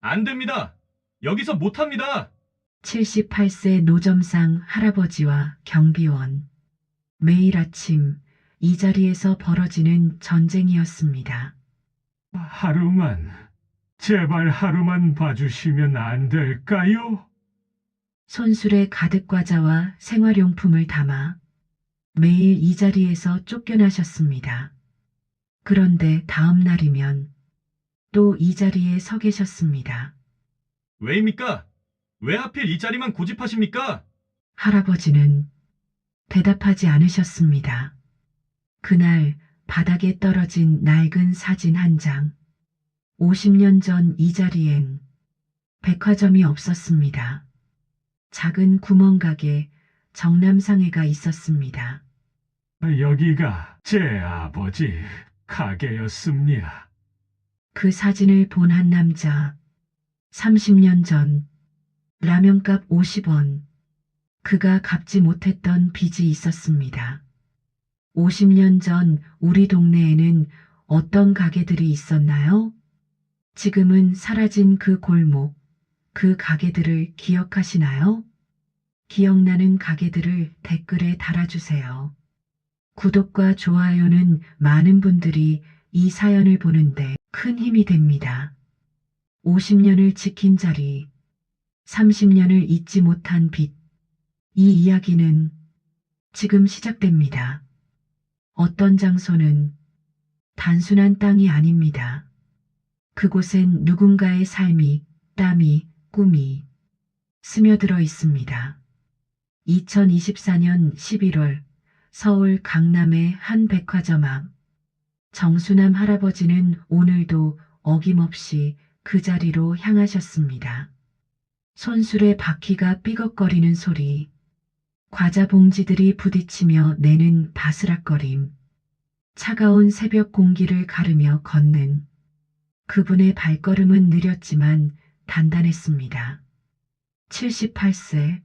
안 됩니다. 여기서 못합니다. 78세 노점상 할아버지와 경비원. 매일 아침 이 자리에서 벌어지는 전쟁이었습니다. 하루만, 제발 하루만 봐주시면 안 될까요? 손수레 가득 과자와 생활용품을 담아 매일 이 자리에서 쫓겨나셨습니다. 그런데 다음 날이면 또 이 자리에 서 계셨습니다. 왜입니까? 왜 하필 이 자리만 고집하십니까? 할아버지는 대답하지 않으셨습니다. 그날 바닥에 떨어진 낡은 사진 한 장. 50년 전 이 자리엔 백화점이 없었습니다. 작은 구멍가게 정남상회가 있었습니다. 여기가 제 아버지 가게였습니다. 그 사진을 본 한 남자. 30년 전 라면값 50원. 그가 갚지 못했던 빚이 있었습니다. 50년 전 우리 동네에는 어떤 가게들이 있었나요? 지금은 사라진 그 골목, 그 가게들을 기억하시나요? 기억나는 가게들을 댓글에 달아주세요. 구독과 좋아요는 많은 분들이 이 사연을 보는데 큰 힘이 됩니다. 50년을 지킨 자리, 30년을 잊지 못한 빚. 이 이야기는 지금 시작됩니다. 어떤 장소는 단순한 땅이 아닙니다. 그곳엔 누군가의 삶이, 땀이, 꿈이 스며들어 있습니다. 2024년 11월 서울 강남의 한 백화점 앞. 정수남 할아버지는 오늘도 어김없이 그 자리로 향하셨습니다. 손수레 바퀴가 삐걱거리는 소리, 과자 봉지들이 부딪히며 내는 바스락거림, 차가운 새벽 공기를 가르며 걷는 그분의 발걸음은 느렸지만 단단했습니다. 78세,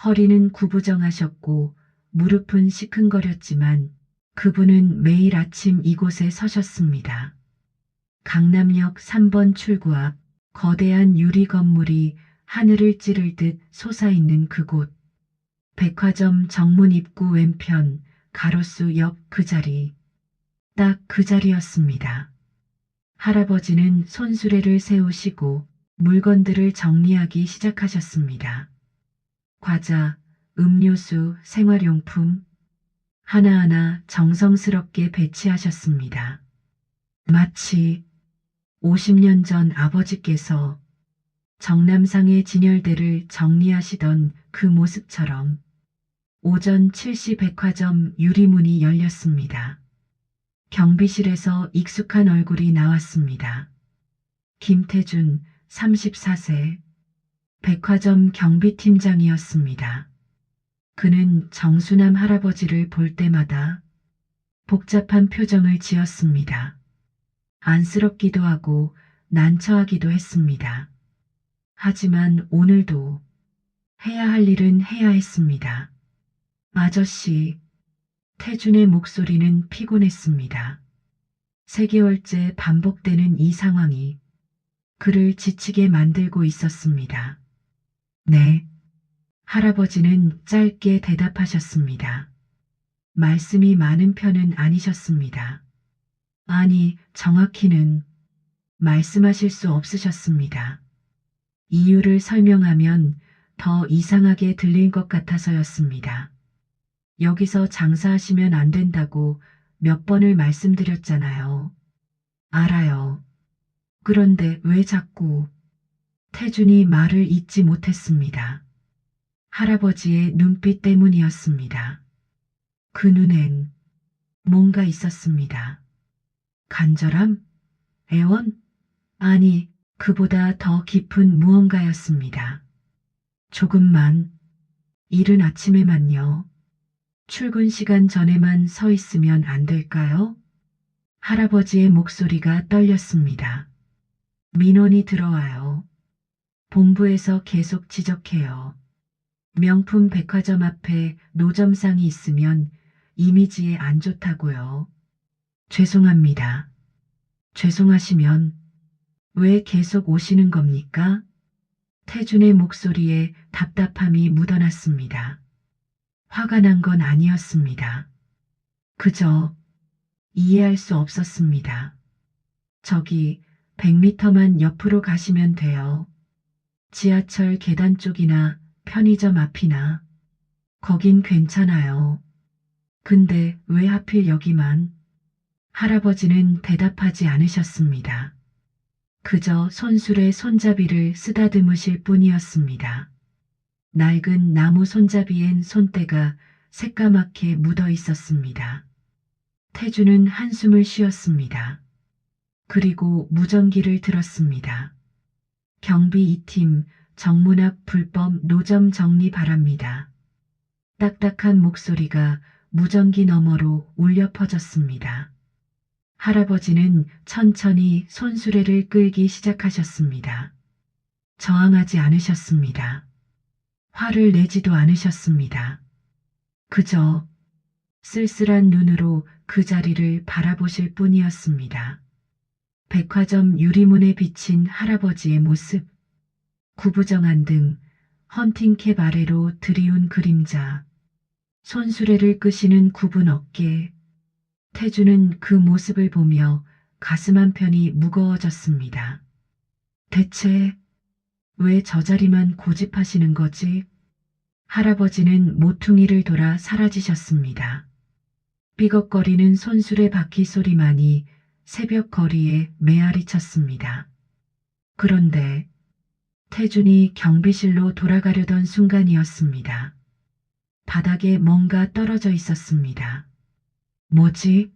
허리는 구부정하셨고 무릎은 시큰거렸지만 그분은 매일 아침 이곳에 서셨습니다. 강남역 3번 출구 앞 거대한 유리 건물이 하늘을 찌를 듯 솟아있는 그곳. 백화점 정문 입구 왼편 가로수 옆 그 자리. 딱 그 자리였습니다. 할아버지는 손수레를 세우시고 물건들을 정리하기 시작하셨습니다. 과자, 음료수, 생활용품 하나하나 정성스럽게 배치하셨습니다. 마치 50년 전 아버지께서 정남상의 진열대를 정리하시던 그 모습처럼. 오전 7시 백화점 유리문이 열렸습니다. 경비실에서 익숙한 얼굴이 나왔습니다. 김태준 34세 백화점 경비팀장이었습니다. 그는 정수남 할아버지를 볼 때마다 복잡한 표정을 지었습니다. 안쓰럽기도 하고 난처하기도 했습니다. 하지만 오늘도 해야 할 일은 해야 했습니다. 아저씨, 태준의 목소리는 피곤했습니다. 3개월째 반복되는 이 상황이 그를 지치게 만들고 있었습니다. 네. 할아버지는 짧게 대답하셨습니다. 말씀이 많은 편은 아니셨습니다. 아니, 정확히는 말씀하실 수 없으셨습니다. 이유를 설명하면 더 이상하게 들릴 것 같아서였습니다. 여기서 장사하시면 안 된다고 몇 번을 말씀드렸잖아요. 알아요. 그런데 왜 자꾸. 태준이 말을 잇지 못했습니다. 할아버지의 눈빛 때문이었습니다. 그 눈엔 뭔가 있었습니다. 간절함? 애원? 아니, 그보다 더 깊은 무언가였습니다. 조금만, 이른 아침에만요. 출근 시간 전에만 서 있으면 안 될까요? 할아버지의 목소리가 떨렸습니다. 민원이 들어와요. 본부에서 계속 지적해요. 명품 백화점 앞에 노점상이 있으면 이미지에 안 좋다고요. 죄송합니다. 죄송하시면 왜 계속 오시는 겁니까? 태준의 목소리에 답답함이 묻어났습니다. 화가 난 건 아니었습니다. 그저 이해할 수 없었습니다. 저기 100m만 옆으로 가시면 돼요. 지하철 계단 쪽이나 편의점 앞이나 거긴 괜찮아요. 근데 왜 하필 여기만? 할아버지는 대답하지 않으셨습니다. 그저 손술의 손잡이를 쓰다듬으실 뿐이었습니다. 낡은 나무 손잡이엔 손때가 새까맣게 묻어 있었습니다. 태주는 한숨을 쉬었습니다. 그리고 무전기를 들었습니다. 경비 2팀 정문 앞 불법 노점 정리 바랍니다. 딱딱한 목소리가 무전기 너머로 울려 퍼졌습니다. 할아버지는 천천히 손수레를 끌기 시작하셨습니다. 저항하지 않으셨습니다. 화를 내지도 않으셨습니다. 그저 쓸쓸한 눈으로 그 자리를 바라보실 뿐이었습니다. 백화점 유리문에 비친 할아버지의 모습, 구부정한 등, 헌팅캡 아래로 드리운 그림자, 손수레를 끄시는 굽은 어깨, 태주는 그 모습을 보며 가슴 한편이 무거워졌습니다. 대체 왜 저 자리만 고집하시는 거지? 할아버지는 모퉁이를 돌아 사라지셨습니다. 삐걱거리는 손수레 바퀴 소리만이 새벽 거리에 메아리 쳤습니다. 그런데 태준이 경비실로 돌아가려던 순간이었습니다. 바닥에 뭔가 떨어져 있었습니다. 뭐지?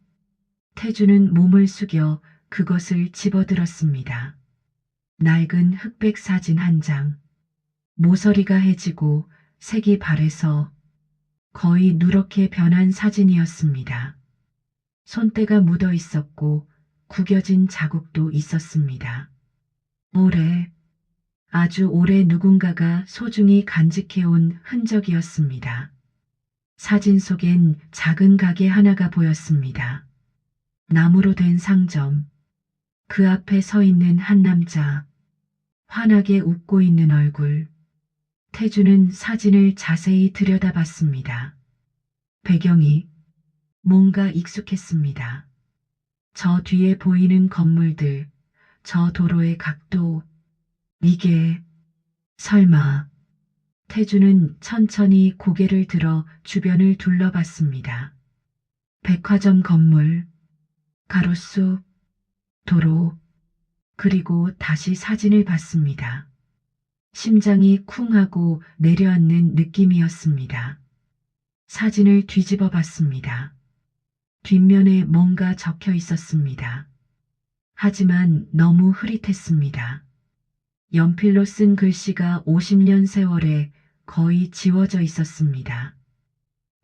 태준은 몸을 숙여 그것을 집어들었습니다. 낡은 흑백 사진 한 장. 모서리가 해지고 색이 바래서 거의 누렇게 변한 사진이었습니다. 손때가 묻어 있었고 구겨진 자국도 있었습니다. 아주 오래 누군가가 소중히 간직해온 흔적이었습니다. 사진 속엔 작은 가게 하나가 보였습니다. 나무로 된 상점, 그 앞에 서 있는 한 남자, 환하게 웃고 있는 얼굴. 태주는 사진을 자세히 들여다봤습니다. 배경이 뭔가 익숙했습니다. 저 뒤에 보이는 건물들, 저 도로의 각도, 이게 설마. 태주는 천천히 고개를 들어 주변을 둘러봤습니다. 백화점 건물, 가로수, 도로, 그리고 다시 사진을 봤습니다. 심장이 쿵 하고 내려앉는 느낌이었습니다. 사진을 뒤집어 봤습니다. 뒷면에 뭔가 적혀 있었습니다. 하지만 너무 흐릿했습니다. 연필로 쓴 글씨가 50년 세월에 거의 지워져 있었습니다.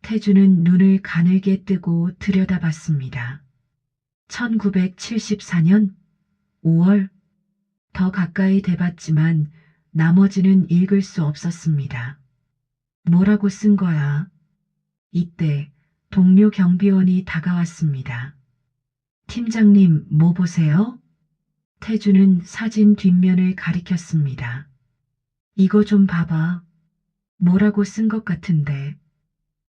태주는 눈을 가늘게 뜨고 들여다봤습니다. 1974년 5월. 더 가까이 대봤지만 나머지는 읽을 수 없었습니다. 뭐라고 쓴 거야? 이때 동료 경비원이 다가왔습니다. 팀장님, 뭐 보세요? 태주는 사진 뒷면을 가리켰습니다. 이거 좀 봐봐. 뭐라고 쓴 것 같은데.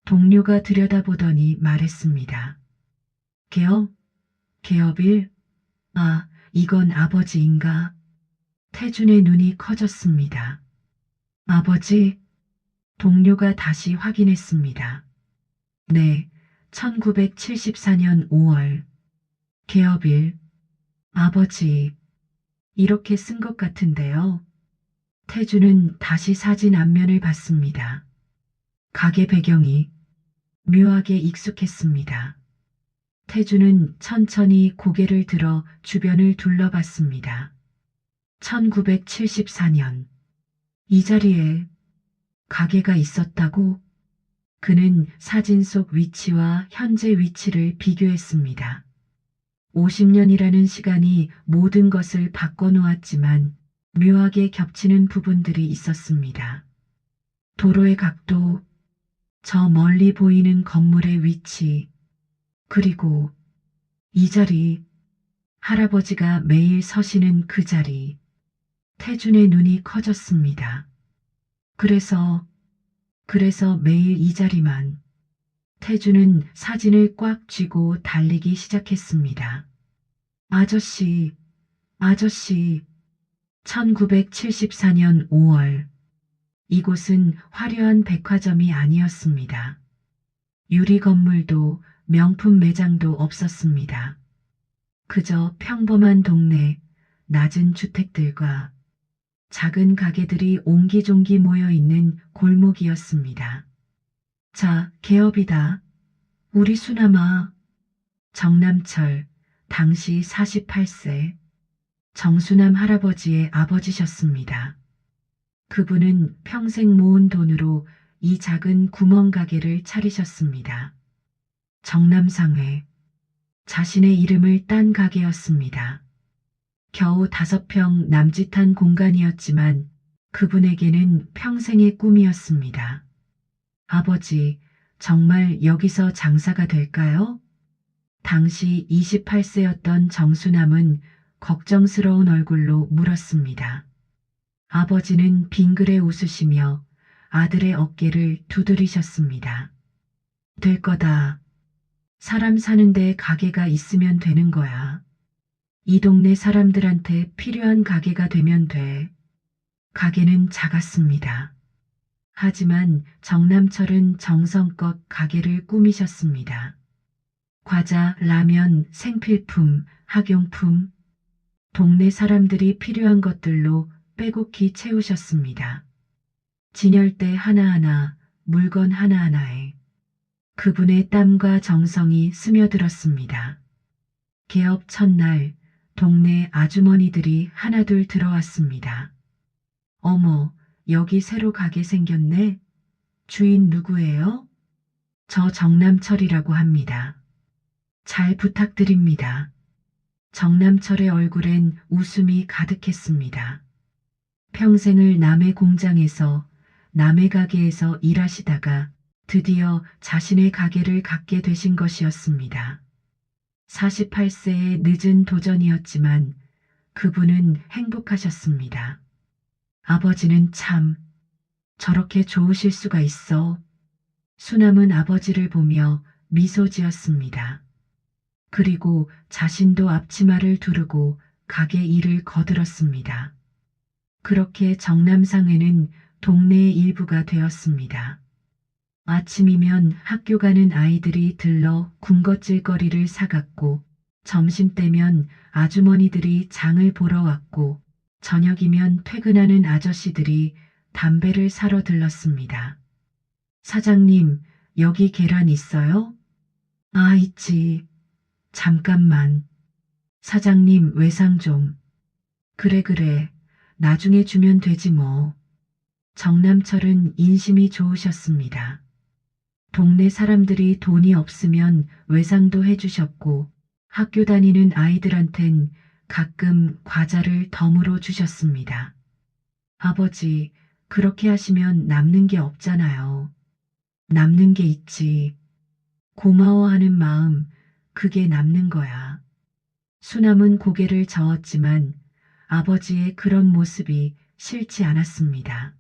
동료가 들여다보더니 말했습니다. 개업일? 아, 이건 아버지인가? 태준의 눈이 커졌습니다. 아버지? 동료가 다시 확인했습니다. 네, 1974년 5월. 개업일. 아버지. 이렇게 쓴 것 같은데요. 태주는 다시 사진 앞면을 봤습니다. 가게 배경이 묘하게 익숙했습니다. 태주는 천천히 고개를 들어 주변을 둘러봤습니다. 1974년. 이 자리에 가게가 있었다고? 그는 사진 속 위치와 현재 위치를 비교했습니다. 50년이라는 시간이 모든 것을 바꿔놓았지만 묘하게 겹치는 부분들이 있었습니다. 도로의 각도, 저 멀리 보이는 건물의 위치, 그리고 이 자리. 할아버지가 매일 서시는 그 자리. 태준의 눈이 커졌습니다. 그래서 매일 이 자리만. 태준은 사진을 꽉 쥐고 달리기 시작했습니다. 아저씨, 아저씨. 1974년 5월. 이곳은 화려한 백화점이 아니었습니다. 유리 건물도 명품 매장도 없었습니다. 그저 평범한 동네, 낮은 주택들과 작은 가게들이 옹기종기 모여 있는 골목이었습니다. 자, 개업이다. 우리 수남아. 정남철, 당시 48세. 정수남 할아버지의 아버지셨습니다. 그분은 평생 모은 돈으로 이 작은 구멍 가게를 차리셨습니다. 정남상회. 자신의 이름을 딴 가게였습니다. 겨우 5평 남짓한 공간이었지만 그분에게는 평생의 꿈이었습니다. 아버지, 정말 여기서 장사가 될까요? 당시 28세였던 정수남은 걱정스러운 얼굴로 물었습니다. 아버지는 빙그레 웃으시며 아들의 어깨를 두드리셨습니다. 될 거다. 사람 사는데 가게가 있으면 되는 거야. 이 동네 사람들한테 필요한 가게가 되면 돼. 가게는 작았습니다. 하지만 정남철은 정성껏 가게를 꾸미셨습니다. 과자, 라면, 생필품, 학용품, 동네 사람들이 필요한 것들로 빼곡히 채우셨습니다. 진열대 하나하나, 물건 하나하나에 그분의 땀과 정성이 스며들었습니다. 개업 첫날, 동네 아주머니들이 하나둘 들어왔습니다. 어머, 여기 새로 가게 생겼네? 주인 누구예요? 저 정남철이라고 합니다. 잘 부탁드립니다. 정남철의 얼굴엔 웃음이 가득했습니다. 평생을 남의 공장에서, 남의 가게에서 일하시다가 드디어 자신의 가게를 갖게 되신 것이었습니다. 48세의 늦은 도전이었지만 그분은 행복하셨습니다. 아버지는 참 저렇게 좋으실 수가 있어. 수남은 아버지를 보며 미소 지었습니다. 그리고 자신도 앞치마를 두르고 가게 일을 거들었습니다. 그렇게 정남상회는 동네의 일부가 되었습니다. 아침이면 학교 가는 아이들이 들러 군것질거리를 사갔고, 점심때면 아주머니들이 장을 보러 왔고, 저녁이면 퇴근하는 아저씨들이 담배를 사러 들렀습니다. 사장님, 여기 계란 있어요? 아, 있지. 잠깐만. 사장님, 외상 좀. 그래. 나중에 주면 되지 뭐. 정남철은 인심이 좋으셨습니다. 동네 사람들이 돈이 없으면 외상도 해주셨고 학교 다니는 아이들한텐 가끔 과자를 덤으로 주셨습니다. 아버지, 그렇게 하시면 남는 게 없잖아요. 남는 게 있지. 고마워하는 마음, 그게 남는 거야. 수남은 고개를 저었지만 아버지의 그런 모습이 싫지 않았습니다.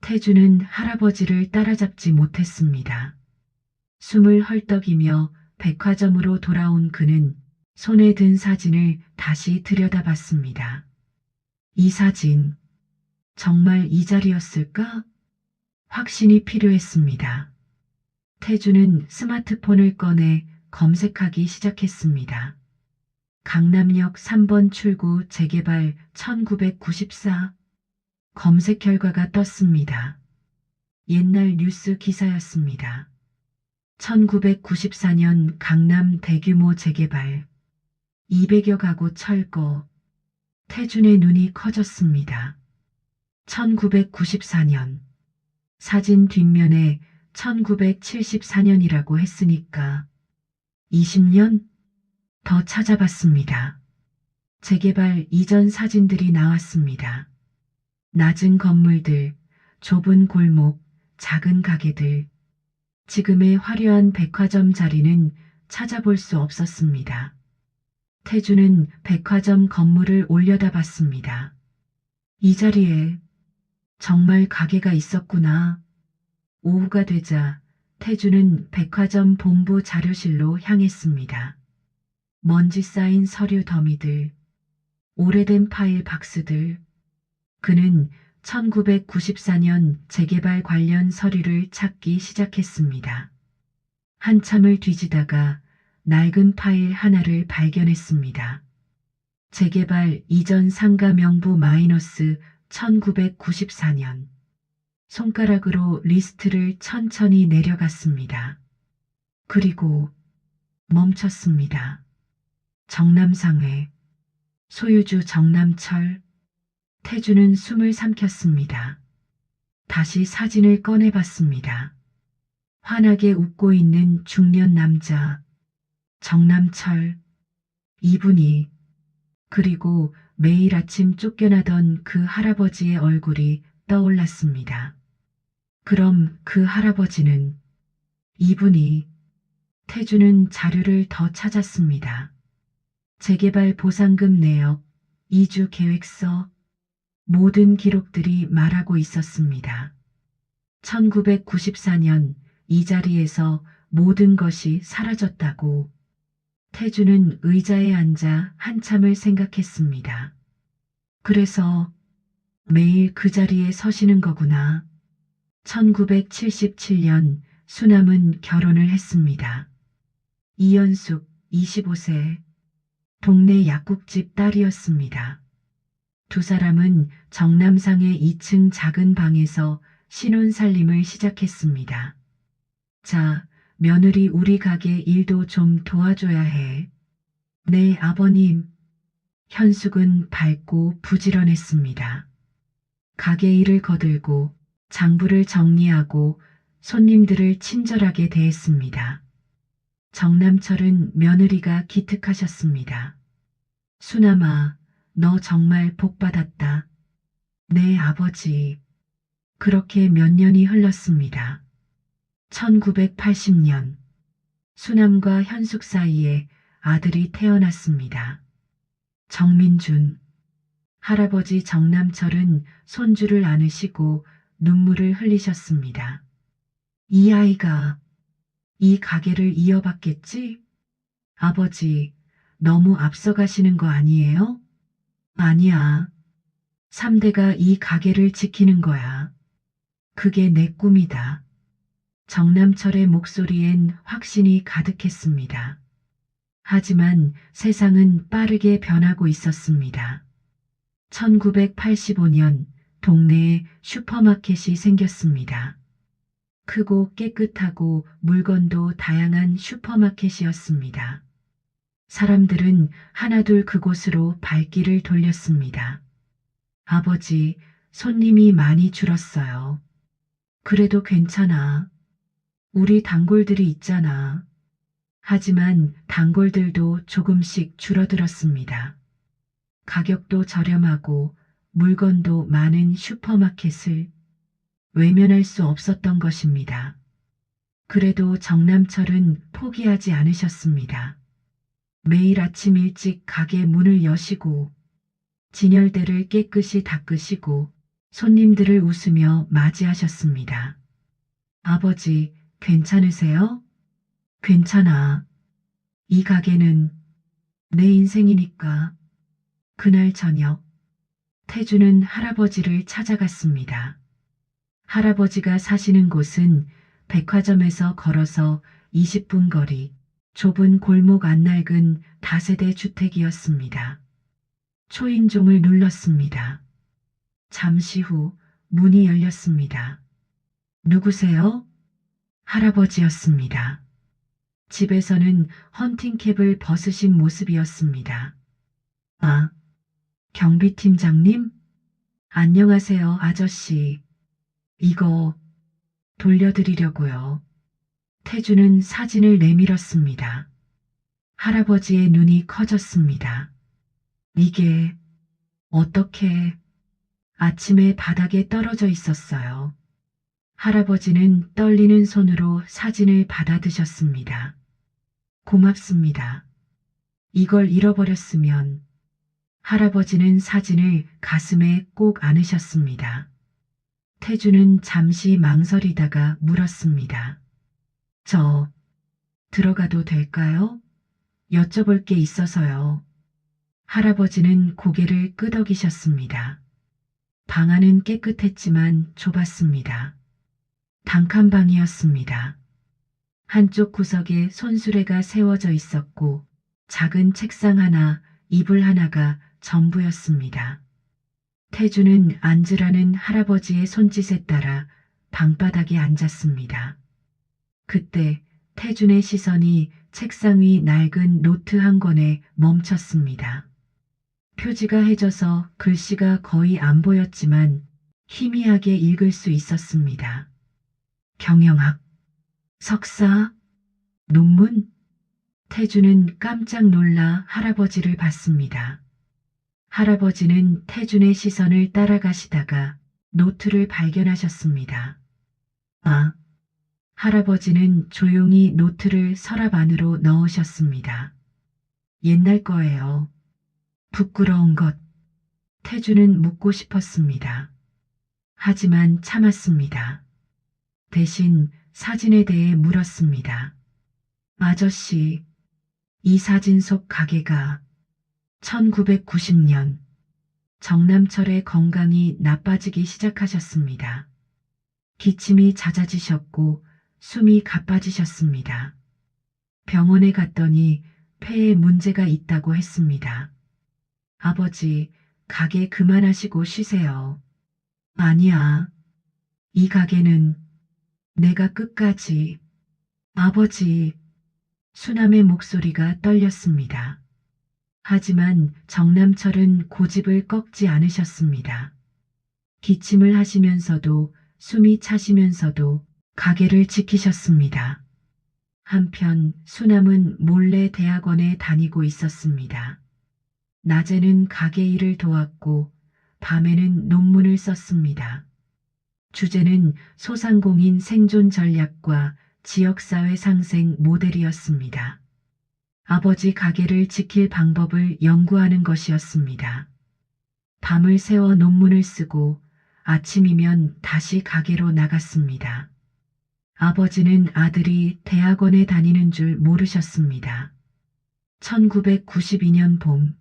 태주는 할아버지를 따라잡지 못했습니다. 숨을 헐떡이며 백화점으로 돌아온 그는 손에 든 사진을 다시 들여다봤습니다. 이 사진, 정말 이 자리였을까? 확신이 필요했습니다. 태주는 스마트폰을 꺼내 검색하기 시작했습니다. 강남역 3번 출구 재개발 1994. 검색 결과가 떴습니다. 옛날 뉴스 기사였습니다. 1994년 강남 대규모 재개발. 200여 가구 철거. 태준의 눈이 커졌습니다. 1994년. 사진 뒷면에 1974년이라고 했으니까 20년? 더 찾아봤습니다. 재개발 이전 사진들이 나왔습니다. 낮은 건물들, 좁은 골목, 작은 가게들. 지금의 화려한 백화점 자리는 찾아볼 수 없었습니다. 태주는 백화점 건물을 올려다봤습니다. 이 자리에 정말 가게가 있었구나. 오후가 되자 태주는 백화점 본부 자료실로 향했습니다. 먼지 쌓인 서류 더미들, 오래된 파일 박스들. 그는 1994년 재개발 관련 서류를 찾기 시작했습니다. 한참을 뒤지다가 낡은 파일 하나를 발견했습니다. 재개발 이전 상가 명부 마이너스 1994년. 손가락으로 리스트를 천천히 내려갔습니다. 그리고 멈췄습니다. 정남상회, 소유주 정남철. 태주는 숨을 삼켰습니다. 다시 사진을 꺼내봤습니다. 환하게 웃고 있는 중년 남자, 정남철. 이분이, 그리고 매일 아침 쫓겨나던 그 할아버지의 얼굴이 떠올랐습니다. 그럼 그 할아버지는, 이분이. 태주는 자료를 더 찾았습니다. 재개발 보상금 내역, 이주 계획서. 모든 기록들이 말하고 있었습니다. 1994년 이 자리에서 모든 것이 사라졌다고. 태주는 의자에 앉아 한참을 생각했습니다. 그래서 매일 그 자리에 서시는 거구나. 1977년 수남은 결혼을 했습니다. 이연숙 25세, 동네 약국집 딸이었습니다. 두 사람은 정남상의 2층 작은 방에서 신혼살림을 시작했습니다. 자, 며느리 우리 가게 일도 좀 도와줘야 해. 네, 아버님. 현숙은 밝고 부지런했습니다. 가게 일을 거들고 장부를 정리하고 손님들을 친절하게 대했습니다. 정남철은 며느리가 기특하셨습니다. 수남아, 너 정말 복받았다. 네, 아버지. 그렇게 몇 년이 흘렀습니다. 1980년 수남과 현숙 사이에 아들이 태어났습니다. 정민준. 할아버지 정남철은 손주를 안으시고 눈물을 흘리셨습니다. 이 아이가 이 가게를 이어받겠지? 아버지, 너무 앞서가시는 거 아니에요? 아니야. 3대가 이 가게를 지키는 거야. 그게 내 꿈이다. 정남철의 목소리엔 확신이 가득했습니다. 하지만 세상은 빠르게 변하고 있었습니다. 1985년 동네에 슈퍼마켓이 생겼습니다. 크고 깨끗하고 물건도 다양한 슈퍼마켓이었습니다. 사람들은 하나둘 그곳으로 발길을 돌렸습니다. 아버지, 손님이 많이 줄었어요. 그래도 괜찮아. 우리 단골들이 있잖아. 하지만 단골들도 조금씩 줄어들었습니다. 가격도 저렴하고 물건도 많은 슈퍼마켓을 외면할 수 없었던 것입니다. 그래도 정남철은 포기하지 않으셨습니다. 매일 아침 일찍 가게 문을 여시고 진열대를 깨끗이 닦으시고 손님들을 웃으며 맞이하셨습니다. 아버지, 괜찮으세요? 괜찮아. 이 가게는 내 인생이니까. 그날 저녁, 태주는 할아버지를 찾아갔습니다. 할아버지가 사시는 곳은 백화점에서 걸어서 20분 거리, 좁은 골목 안 낡은 다세대 주택이었습니다. 초인종을 눌렀습니다. 잠시 후 문이 열렸습니다. 누구세요? 할아버지였습니다. 집에서는 헌팅캡을 벗으신 모습이었습니다. 아, 경비팀장님? 안녕하세요, 아저씨. 이거 돌려드리려고요. 태주는 사진을 내밀었습니다. 할아버지의 눈이 커졌습니다. 이게 어떻게 아침에 바닥에 떨어져 있었어요. 할아버지는 떨리는 손으로 사진을 받아드셨습니다. 고맙습니다. 이걸 잃어버렸으면 할아버지는 사진을 가슴에 꼭 안으셨습니다. 태주는 잠시 망설이다가 물었습니다. 저 들어가도 될까요? 여쭤볼 게 있어서요. 할아버지는 고개를 끄덕이셨습니다. 방 안은 깨끗했지만 좁았습니다. 단칸방이었습니다. 한쪽 구석에 손수레가 세워져 있었고 작은 책상 하나, 이불 하나가 전부였습니다. 태주는 앉으라는 할아버지의 손짓에 따라 방바닥에 앉았습니다. 그때 태준의 시선이 책상 위 낡은 노트 한 권에 멈췄습니다. 표지가 해져서 글씨가 거의 안 보였지만 희미하게 읽을 수 있었습니다. 경영학, 석사, 논문? 태준은 깜짝 놀라 할아버지를 봤습니다. 할아버지는 태준의 시선을 따라가시다가 노트를 발견하셨습니다. 아, 할아버지는 조용히 노트를 서랍 안으로 넣으셨습니다. 옛날 거예요. 부끄러운 것. 태주는 묻고 싶었습니다. 하지만 참았습니다. 대신 사진에 대해 물었습니다. 아저씨, 이 사진 속 가게가 1990년 정남철의 건강이 나빠지기 시작하셨습니다. 기침이 잦아지셨고 숨이 가빠지셨습니다. 병원에 갔더니 폐에 문제가 있다고 했습니다. 아버지, 가게 그만하시고 쉬세요. 아니야. 이 가게는 내가 끝까지. 아버지, 수남의 목소리가 떨렸습니다. 하지만 정남철은 고집을 꺾지 않으셨습니다. 기침을 하시면서도 숨이 차시면서도 가게를 지키셨습니다. 한편 수남은 몰래 대학원에 다니고 있었습니다. 낮에는 가게 일을 도왔고 밤에는 논문을 썼습니다. 주제는 소상공인 생존 전략과 지역사회 상생 모델이었습니다. 아버지 가게를 지킬 방법을 연구하는 것이었습니다. 밤을 새워 논문을 쓰고 아침이면 다시 가게로 나갔습니다. 아버지는 아들이 대학원에 다니는 줄 모르셨습니다. 1992년 봄,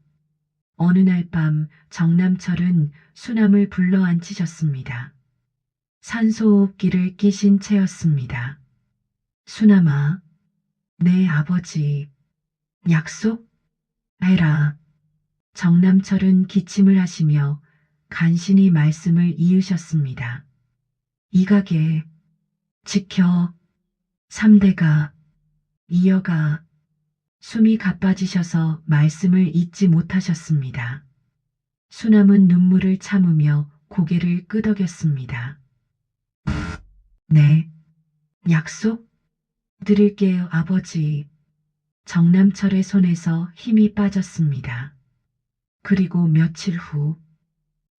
어느 날 밤 정남철은 수남을 불러 앉히셨습니다. 산소호흡기를 끼신 채였습니다. 수남아, 내 아버지, 약속? 해라. 정남철은 기침을 하시며 간신히 말씀을 이으셨습니다. 이 가게 지켜. 3대가 이어가. 숨이 가빠지셔서 말씀을 잇지 못하셨습니다. 수남은 눈물을 참으며 고개를 끄덕였습니다. 네, 약속 드릴게요, 아버지. 정남철의 손에서 힘이 빠졌습니다. 그리고 며칠 후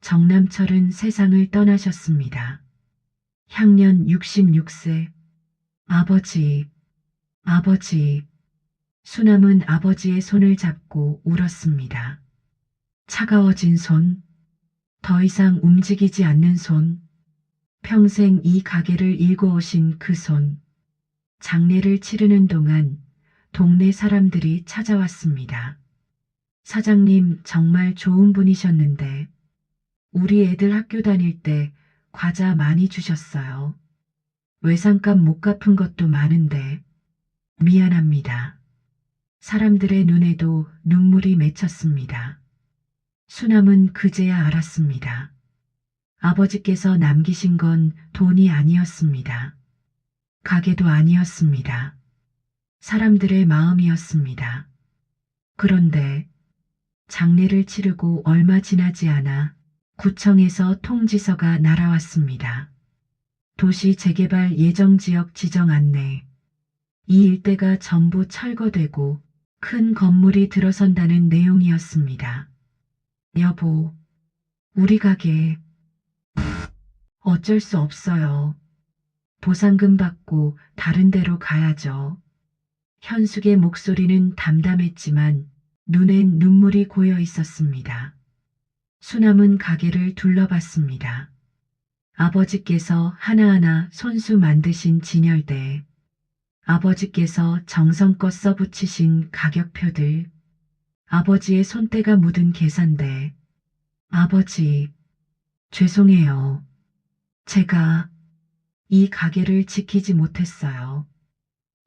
정남철은 세상을 떠나셨습니다. 향년 66세. 아버지, 아버지. 수남은 아버지의 손을 잡고 울었습니다. 차가워진 손, 더 이상 움직이지 않는 손, 평생 이 가게를 일궈오신 그 손. 장례를 치르는 동안 동네 사람들이 찾아왔습니다. 사장님 정말 좋은 분이셨는데 우리 애들 학교 다닐 때 과자 많이 주셨어요. 외상값 못 갚은 것도 많은데 미안합니다. 사람들의 눈에도 눈물이 맺혔습니다. 수남은 그제야 알았습니다. 아버지께서 남기신 건 돈이 아니었습니다. 가게도 아니었습니다. 사람들의 마음이었습니다. 그런데 장례를 치르고 얼마 지나지 않아 구청에서 통지서가 날아왔습니다. 도시 재개발 예정지역 지정 안내. 이 일대가 전부 철거되고 큰 건물이 들어선다는 내용이었습니다. 여보, 우리 가게 어쩔 수 없어요. 보상금 받고 다른 데로 가야죠. 현숙의 목소리는 담담했지만 눈엔 눈물이 고여 있었습니다. 수남은 가게를 둘러봤습니다. 아버지께서 하나하나 손수 만드신 진열대, 아버지께서 정성껏 써붙이신 가격표들, 아버지의 손때가 묻은 계산대. 아버지, 죄송해요. 제가 이 가게를 지키지 못했어요.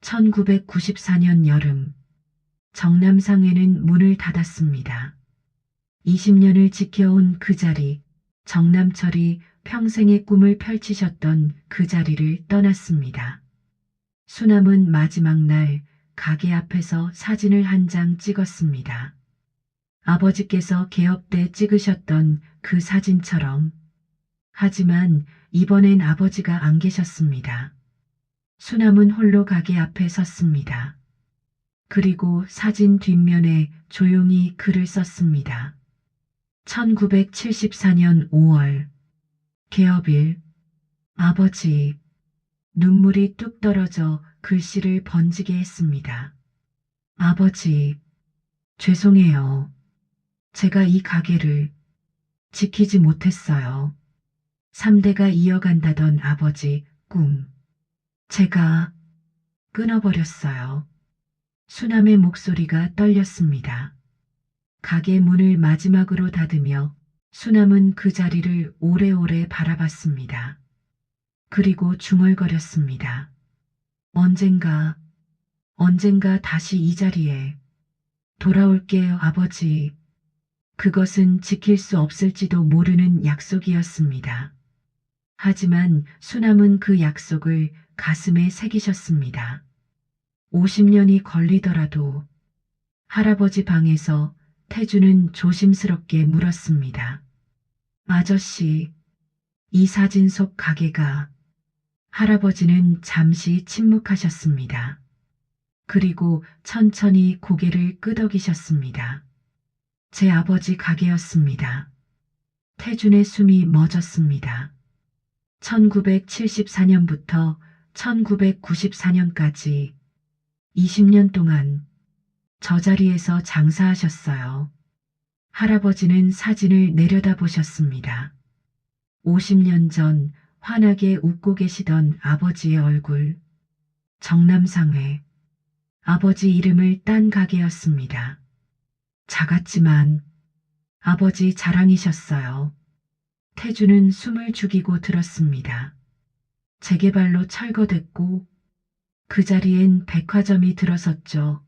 1994년 여름, 정남상회는 문을 닫았습니다. 20년을 지켜온 그 자리, 정남철이 평생의 꿈을 펼치셨던 그 자리를 떠났습니다. 수남은 마지막 날 가게 앞에서 사진을 한 장 찍었습니다. 아버지께서 개업 때 찍으셨던 그 사진처럼. 하지만 이번엔 아버지가 안 계셨습니다. 수남은 홀로 가게 앞에 섰습니다. 그리고 사진 뒷면에 조용히 글을 썼습니다. 1974년 5월 개업일. 아버지. 눈물이 뚝 떨어져 글씨를 번지게 했습니다. 아버지, 죄송해요. 제가 이 가게를 지키지 못했어요. 3대가 이어간다던 아버지 꿈. 제가 끊어버렸어요. 수남의 목소리가 떨렸습니다. 가게 문을 마지막으로 닫으며 수남은 그 자리를 오래오래 바라봤습니다. 그리고 중얼거렸습니다. 언젠가 다시 이 자리에 돌아올게요, 아버지. 그것은 지킬 수 없을지도 모르는 약속이었습니다. 하지만 수남은 그 약속을 가슴에 새기셨습니다. 50년이 걸리더라도. 할아버지 방에서 태주는 조심스럽게 물었습니다. 아저씨, 이 사진 속 가게가. 할아버지는 잠시 침묵하셨습니다. 그리고 천천히 고개를 끄덕이셨습니다. 제 아버지 가게였습니다. 태준의 숨이 멎었습니다. 1974년부터 1994년까지 20년 동안 저 자리에서 장사하셨어요. 할아버지는 사진을 내려다보셨습니다. 50년 전 환하게 웃고 계시던 아버지의 얼굴. 정남상회. 아버지 이름을 딴 가게였습니다. 작았지만 아버지 자랑이셨어요. 태주는 숨을 죽이고 들었습니다. 재개발로 철거됐고 그 자리엔 백화점이 들어섰죠.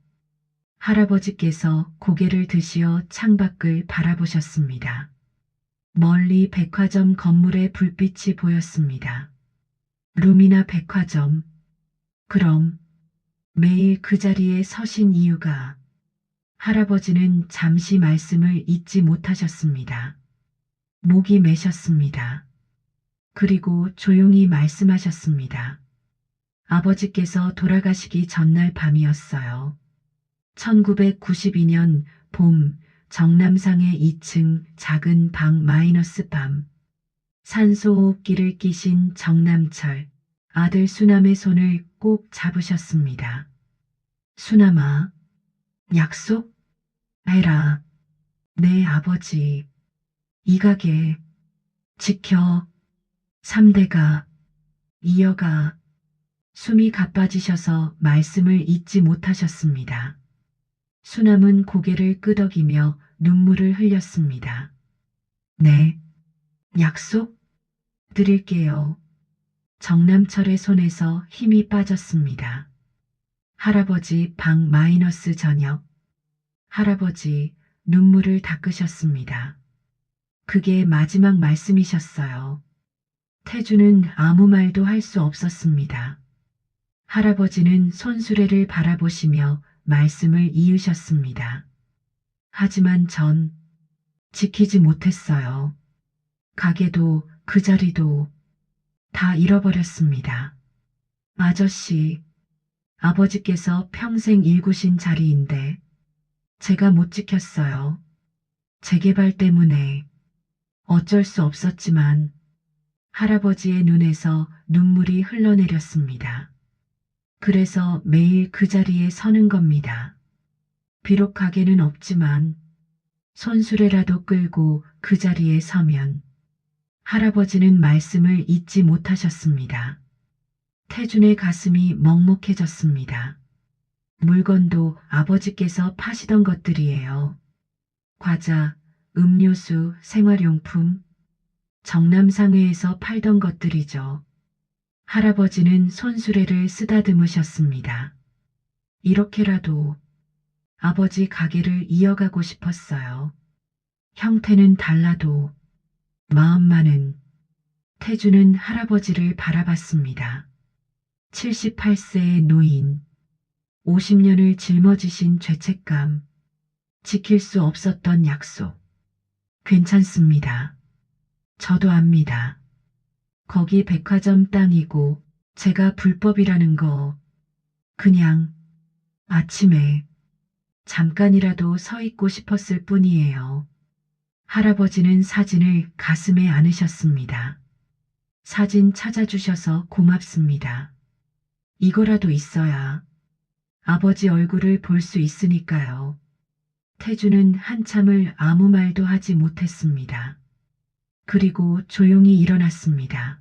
할아버지께서 고개를 드시어 창밖을 바라보셨습니다. 멀리 백화점 건물의 불빛이 보였습니다. 루미나 백화점. 그럼 매일 그 자리에 서신 이유가. 할아버지는 잠시 말씀을 잇지 못하셨습니다. 목이 메셨습니다. 그리고 조용히 말씀하셨습니다. 아버지께서 돌아가시기 전날 밤이었어요. 1992년 봄, 정남상의 2층 작은 방 마이너스 밤. 산소호흡기를 끼신 정남철, 아들 수남의 손을 꼭 잡으셨습니다. 수남아, 약속? 해라. 네, 아버지. 이 가게 지켜. 3대가 이어가. 숨이 가빠지셔서 말씀을 잇지 못하셨습니다. 수남은 고개를 끄덕이며 눈물을 흘렸습니다. 네, 약속 드릴게요. 정남철의 손에서 힘이 빠졌습니다. 할아버지 방 마이너스 저녁. 할아버지 눈물을 닦으셨습니다. 그게 마지막 말씀이셨어요. 태주는 아무 말도 할 수 없었습니다. 할아버지는 손수레를 바라보시며 말씀을 이으셨습니다. 하지만 전 지키지 못했어요. 가게도 그 자리도 다 잃어버렸습니다. 아저씨, 아버지께서 평생 일구신 자리인데 제가 못 지켰어요. 재개발 때문에. 어쩔 수 없었지만 할아버지의 눈에서 눈물이 흘러내렸습니다. 그래서 매일 그 자리에 서는 겁니다. 비록 가게는 없지만 손수레라도 끌고 그 자리에 서면 할아버지는 말씀을 잊지 못하셨습니다. 태준의 가슴이 먹먹해졌습니다. 물건도 아버지께서 파시던 것들이에요. 과자, 음료수, 생활용품, 정남상회에서 팔던 것들이죠. 할아버지는 손수레를 쓰다듬으셨습니다. 이렇게라도 아버지 가게를 이어가고 싶었어요. 형태는 달라도 마음만은. 태주는 할아버지를 바라봤습니다. 78세의 노인, 50년을 짊어지신 죄책감, 지킬 수 없었던 약속. 괜찮습니다. 저도 압니다. 거기 백화점 땅이고 제가 불법이라는 거. 그냥 아침에 잠깐이라도 서 있고 싶었을 뿐이에요. 할아버지는 사진을 가슴에 안으셨습니다. 사진 찾아주셔서 고맙습니다. 이거라도 있어야 아버지 얼굴을 볼 수 있으니까요. 태주는 한참을 아무 말도 하지 못했습니다. 그리고 조용히 일어났습니다.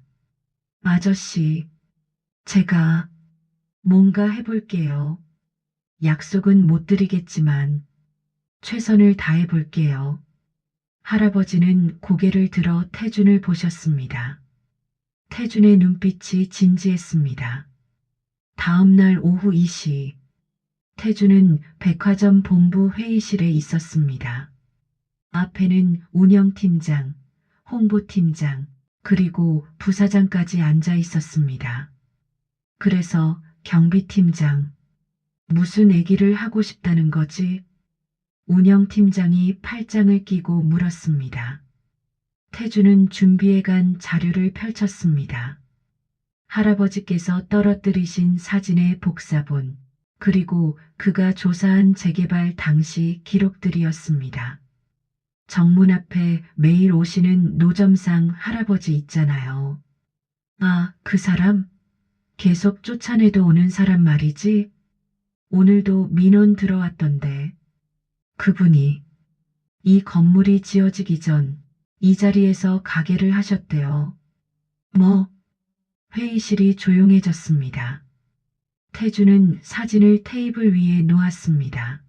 아저씨, 제가 뭔가 해볼게요. 약속은 못 드리겠지만 최선을 다해볼게요. 할아버지는 고개를 들어 태준을 보셨습니다. 태준의 눈빛이 진지했습니다. 다음 날 오후 2시, 태준은 백화점 본부 회의실에 있었습니다. 앞에는 운영팀장, 홍보팀장, 그리고 부사장까지 앉아 있었습니다. 그래서 경비팀장, 무슨 얘기를 하고 싶다는 거지? 운영팀장이 팔짱을 끼고 물었습니다. 태주는 준비해간 자료를 펼쳤습니다. 할아버지께서 떨어뜨리신 사진의 복사본, 그리고 그가 조사한 재개발 당시 기록들이었습니다. 정문 앞에 매일 오시는 노점상 할아버지 있잖아요. 아, 그 사람? 계속 쫓아내도 오는 사람 말이지? 오늘도 민원 들어왔던데. 그분이 이 건물이 지어지기 전 이 자리에서 가게를 하셨대요. 뭐? 회의실이 조용해졌습니다. 태주는 사진을 테이블 위에 놓았습니다.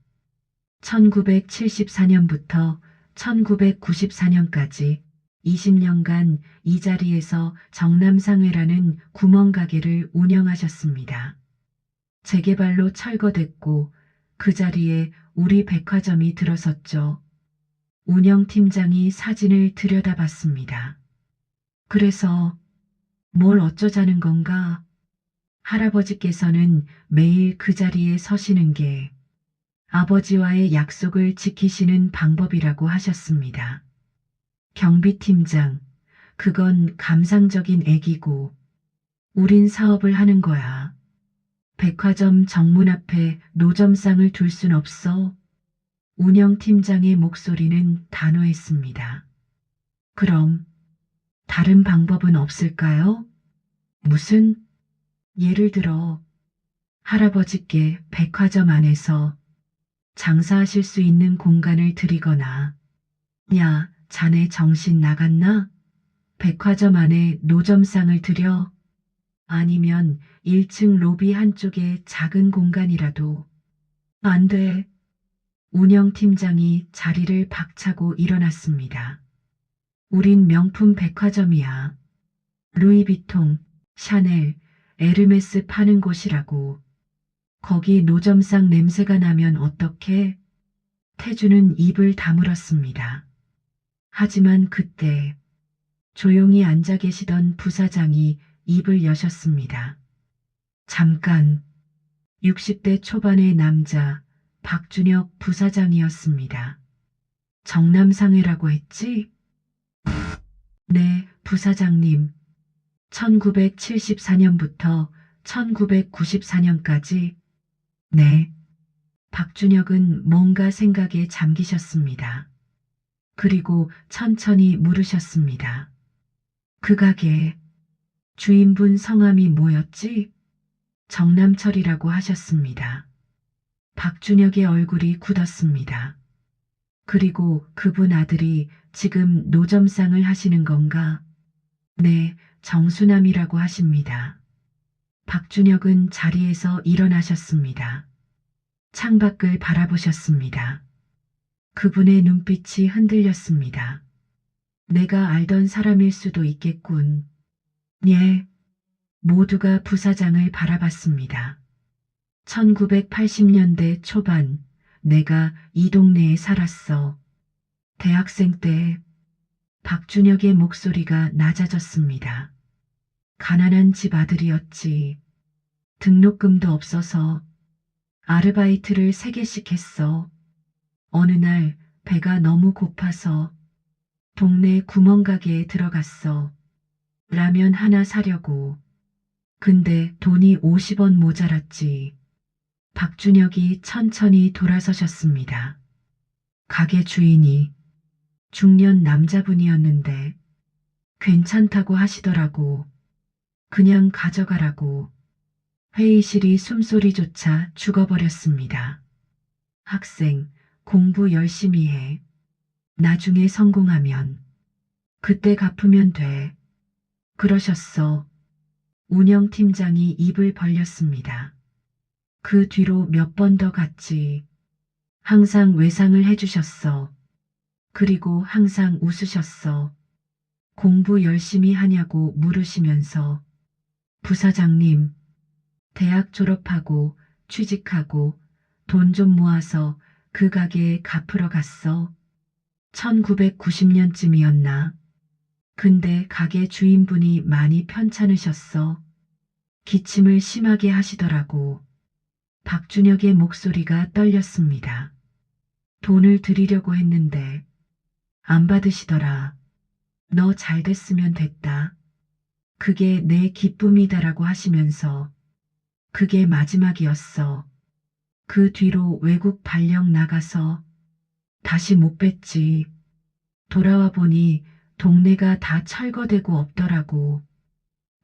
1974년부터 1994년까지 20년간 이 자리에서 정남상회라는 구멍가게를 운영하셨습니다. 재개발로 철거됐고 그 자리에 우리 백화점이 들어섰죠. 운영팀장이 사진을 들여다봤습니다. 그래서 뭘 어쩌자는 건가? 할아버지께서는 매일 그 자리에 서시는 게 아버지와의 약속을 지키시는 방법이라고 하셨습니다. 경비팀장, 그건 감상적인 얘기고 우린 사업을 하는 거야. 백화점 정문 앞에 노점상을 둘 순 없어. 운영팀장의 목소리는 단호했습니다. 그럼 다른 방법은 없을까요? 무슨? 예를 들어 할아버지께 백화점 안에서 장사하실 수 있는 공간을 드리거나, 야, 자네 정신 나갔나? 백화점 안에 노점상을 들여? 아니면 1층 로비 한쪽에 작은 공간이라도. 안 돼. 운영팀장이 자리를 박차고 일어났습니다. 우린 명품 백화점이야. 루이비통, 샤넬, 에르메스 파는 곳이라고. 거기 노점상 냄새가 나면 어떡해? 태주는 입을 다물었습니다. 하지만 그때 조용히 앉아 계시던 부사장이 입을 여셨습니다. 잠깐, 60대 초반의 남자 박준혁 부사장이었습니다. 정남상회라고 했지? 네, 부사장님. 1974년부터 1994년까지. 네. 박준혁은 뭔가 생각에 잠기셨습니다. 그리고 천천히 물으셨습니다. 그 가게 주인분 성함이 뭐였지? 정남철이라고 하셨습니다. 박준혁의 얼굴이 굳었습니다. 그리고 그분 아들이 지금 노점상을 하시는 건가? 네, 정수남이라고 하십니다. 박준혁은 자리에서 일어나셨습니다. 창밖을 바라보셨습니다. 그분의 눈빛이 흔들렸습니다. 내가 알던 사람일 수도 있겠군. 예. 모두가 부사장을 바라봤습니다. 1980년대 초반 내가 이 동네에 살았어. 대학생 때 박준혁의 목소리가 낮아졌습니다. 가난한 집 아들이었지. 등록금도 없어서 아르바이트를 3개씩 했어. 어느 날 배가 너무 고파서 동네 구멍가게에 들어갔어. 라면 하나 사려고. 근데 돈이 50원 모자랐지. 박준혁이 천천히 돌아서셨습니다. 가게 주인이 중년 남자분이었는데 괜찮다고 하시더라고. 그냥 가져가라고. 회의실이 숨소리조차 죽어버렸습니다. 학생, 공부 열심히 해. 나중에 성공하면 그때 갚으면 돼. 그러셨어. 운영팀장이 입을 벌렸습니다. 그 뒤로 몇 번 더 갔지. 항상 외상을 해주셨어. 그리고 항상 웃으셨어. 공부 열심히 하냐고 물으시면서 부사장님, 대학 졸업하고 취직하고 돈 좀 모아서 그 가게에 갚으러 갔어. 1990년쯤이었나. 근데 가게 주인분이 많이 편찮으셨어. 기침을 심하게 하시더라고. 박준혁의 목소리가 떨렸습니다. 돈을 드리려고 했는데 안 받으시더라. 너 잘 됐으면 됐다. 그게 내 기쁨이다라고 하시면서 그게 마지막이었어. 그 뒤로 외국 발령 나가서 다시 못 뵀지. 돌아와 보니 동네가 다 철거되고 없더라고.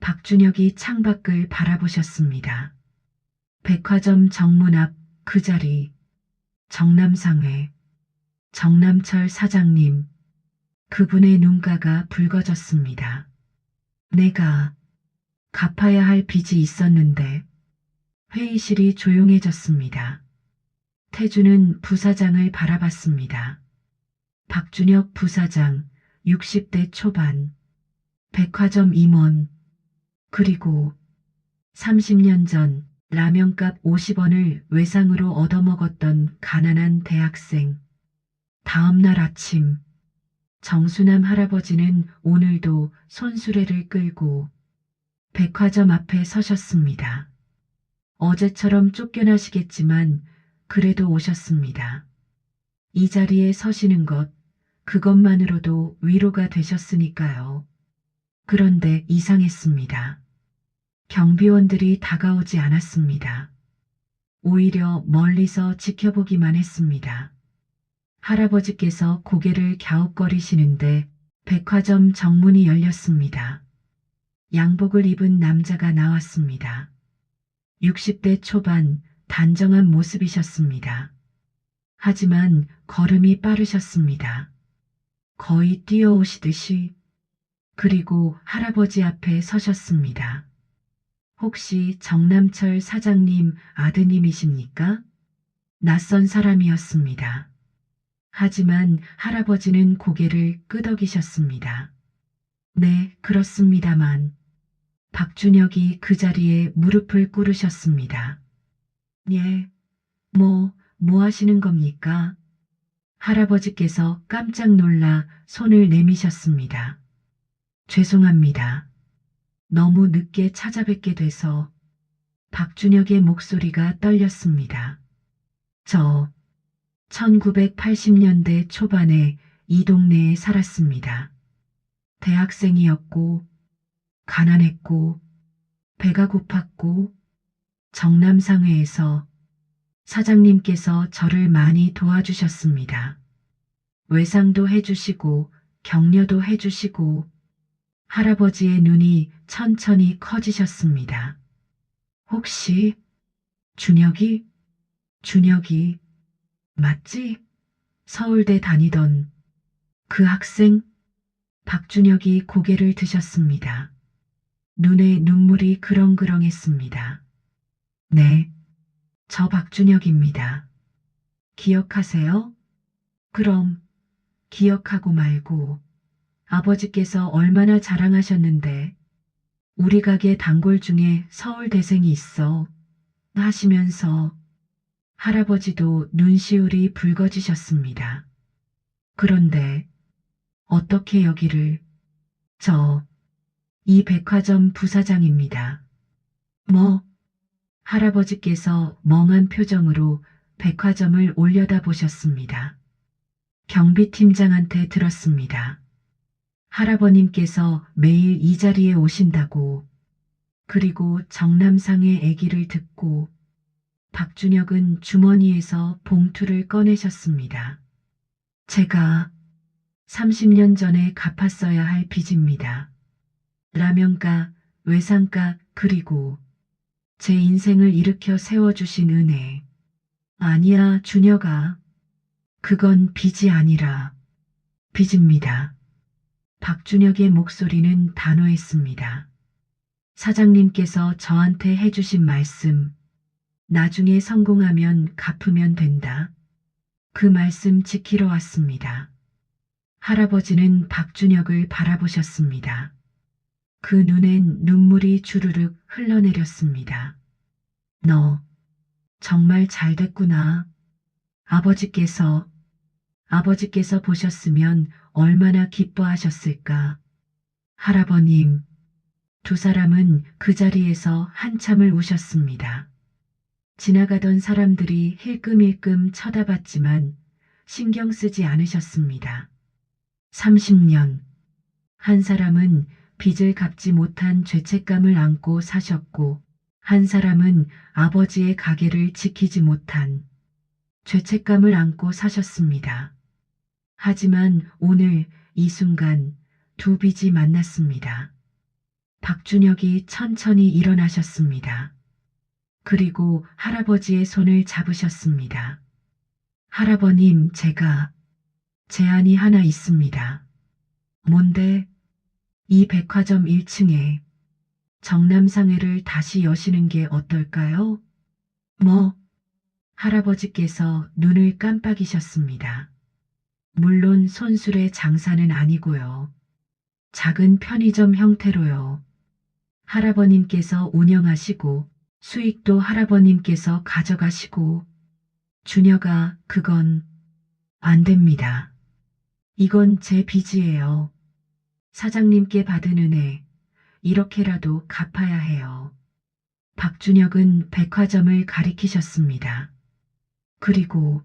박준혁이 창밖을 바라보셨습니다. 백화점 정문 앞 그 자리. 정남상회. 정남철 사장님. 그분의 눈가가 붉어졌습니다. 내가 갚아야 할 빚이 있었는데. 회의실이 조용해졌습니다. 태주는 부사장을 바라봤습니다. 박준혁 부사장, 60대 초반. 백화점 임원. 그리고 30년 전 라면값 50원을 외상으로 얻어먹었던 가난한 대학생. 다음 날 아침 정수남 할아버지는 오늘도 손수레를 끌고 백화점 앞에 서셨습니다. 어제처럼 쫓겨나시겠지만 그래도 오셨습니다. 이 자리에 서시는 것, 그것만으로도 위로가 되셨으니까요. 그런데 이상했습니다. 경비원들이 다가오지 않았습니다. 오히려 멀리서 지켜보기만 했습니다. 할아버지께서 고개를 갸웃거리시는데 백화점 정문이 열렸습니다. 양복을 입은 남자가 나왔습니다. 60대 초반 단정한 모습이셨습니다. 하지만 걸음이 빠르셨습니다. 거의 뛰어오시듯이. 그리고 할아버지 앞에 서셨습니다. 혹시 정남철 사장님 아드님이십니까? 낯선 사람이었습니다. 하지만 할아버지는 고개를 끄덕이셨습니다. 네, 그렇습니다만. 박준혁이 그 자리에 무릎을 꿇으셨습니다. 예, 뭐 하시는 겁니까? 할아버지께서 깜짝 놀라 손을 내미셨습니다. 죄송합니다. 너무 늦게 찾아뵙게 돼서. 박준혁의 목소리가 떨렸습니다. 저 1980년대 초반에 이 동네에 살았습니다. 대학생이었고 가난했고 배가 고팠고 정남상회에서 사장님께서 저를 많이 도와주셨습니다. 외상도 해주시고 격려도 해주시고. 할아버지의 눈이 천천히 커지셨습니다. 혹시 준혁이? 준혁이 맞지? 서울대 다니던 그 학생? 박준혁이 고개를 드셨습니다. 눈에 눈물이 그렁그렁했습니다. 네, 저 박준혁입니다. 기억하세요? 그럼 기억하고 말고 아버지께서 얼마나 자랑하셨는데 우리 가게 단골 중에 서울대생이 있어 하시면서 할아버지도 눈시울이 붉어지셨습니다. 그런데 어떻게 여기를 이 백화점 부사장입니다. 뭐? 할아버지께서 멍한 표정으로 백화점을 올려다보셨습니다. 경비팀장한테 들었습니다. 할아버님께서 매일 이 자리에 오신다고. 그리고 정남상의 얘기를 듣고 박준혁은 주머니에서 봉투를 꺼내셨습니다. 제가 30년 전에 갚았어야 할 빚입니다. 라면가, 외상가, 그리고 제 인생을 일으켜 세워주신 은혜. 아니야, 준혁아. 그건 빚이 아니라 빚입니다. 박준혁의 목소리는 단호했습니다. 사장님께서 저한테 해주신 말씀, 나중에 성공하면 갚으면 된다. 그 말씀 지키러 왔습니다. 할아버지는 박준혁을 바라보셨습니다. 그 눈엔 눈물이 주르륵 흘러내렸습니다. 너 정말 잘 됐구나. 아버지께서 보셨으면 얼마나 기뻐하셨을까. 할아버님, 두 사람은 그 자리에서 한참을 우셨습니다. 지나가던 사람들이 힐끔힐끔 쳐다봤지만 신경 쓰지 않으셨습니다. 30년. 한 사람은 빚을 갚지 못한 죄책감을 안고 사셨고, 한 사람은 아버지의 가게를 지키지 못한 죄책감을 안고 사셨습니다. 하지만 오늘 이 순간 두 빚이 만났습니다. 박준혁이 천천히 일어나셨습니다. 그리고 할아버지의 손을 잡으셨습니다. 할아버님, 제가 제안이 하나 있습니다. 뭔데? 이 백화점 1층에 정남상회를 다시 여시는 게 어떨까요? 뭐? 할아버지께서 눈을 깜빡이셨습니다. 물론 손술의 장사는 아니고요. 작은 편의점 형태로요. 할아버님께서 운영하시고 수익도 할아버님께서 가져가시고. 준혁아, 그건 안 됩니다. 이건 제 빚이에요. 사장님께 받은 은혜, 이렇게라도 갚아야 해요. 박준혁은 백화점을 가리키셨습니다. 그리고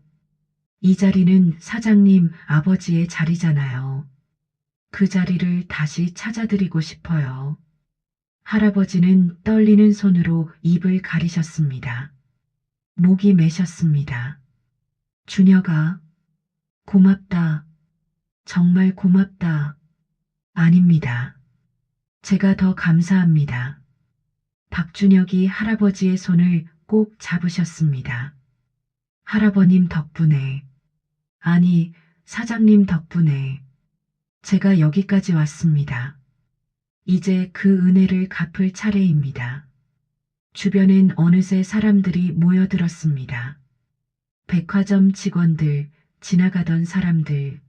이 자리는 사장님 아버지의 자리잖아요. 그 자리를 다시 찾아드리고 싶어요. 할아버지는 떨리는 손으로 입을 가리셨습니다. 목이 메셨습니다. 준혁아, 고맙다. 정말 고맙다. 아닙니다. 제가 더 감사합니다. 박준혁이 할아버지의 손을 꼭 잡으셨습니다. 할아버님 덕분에, 아니, 사장님 덕분에 제가 여기까지 왔습니다. 이제 그 은혜를 갚을 차례입니다. 주변엔 어느새 사람들이 모여들었습니다. 백화점 직원들, 지나가던 사람들,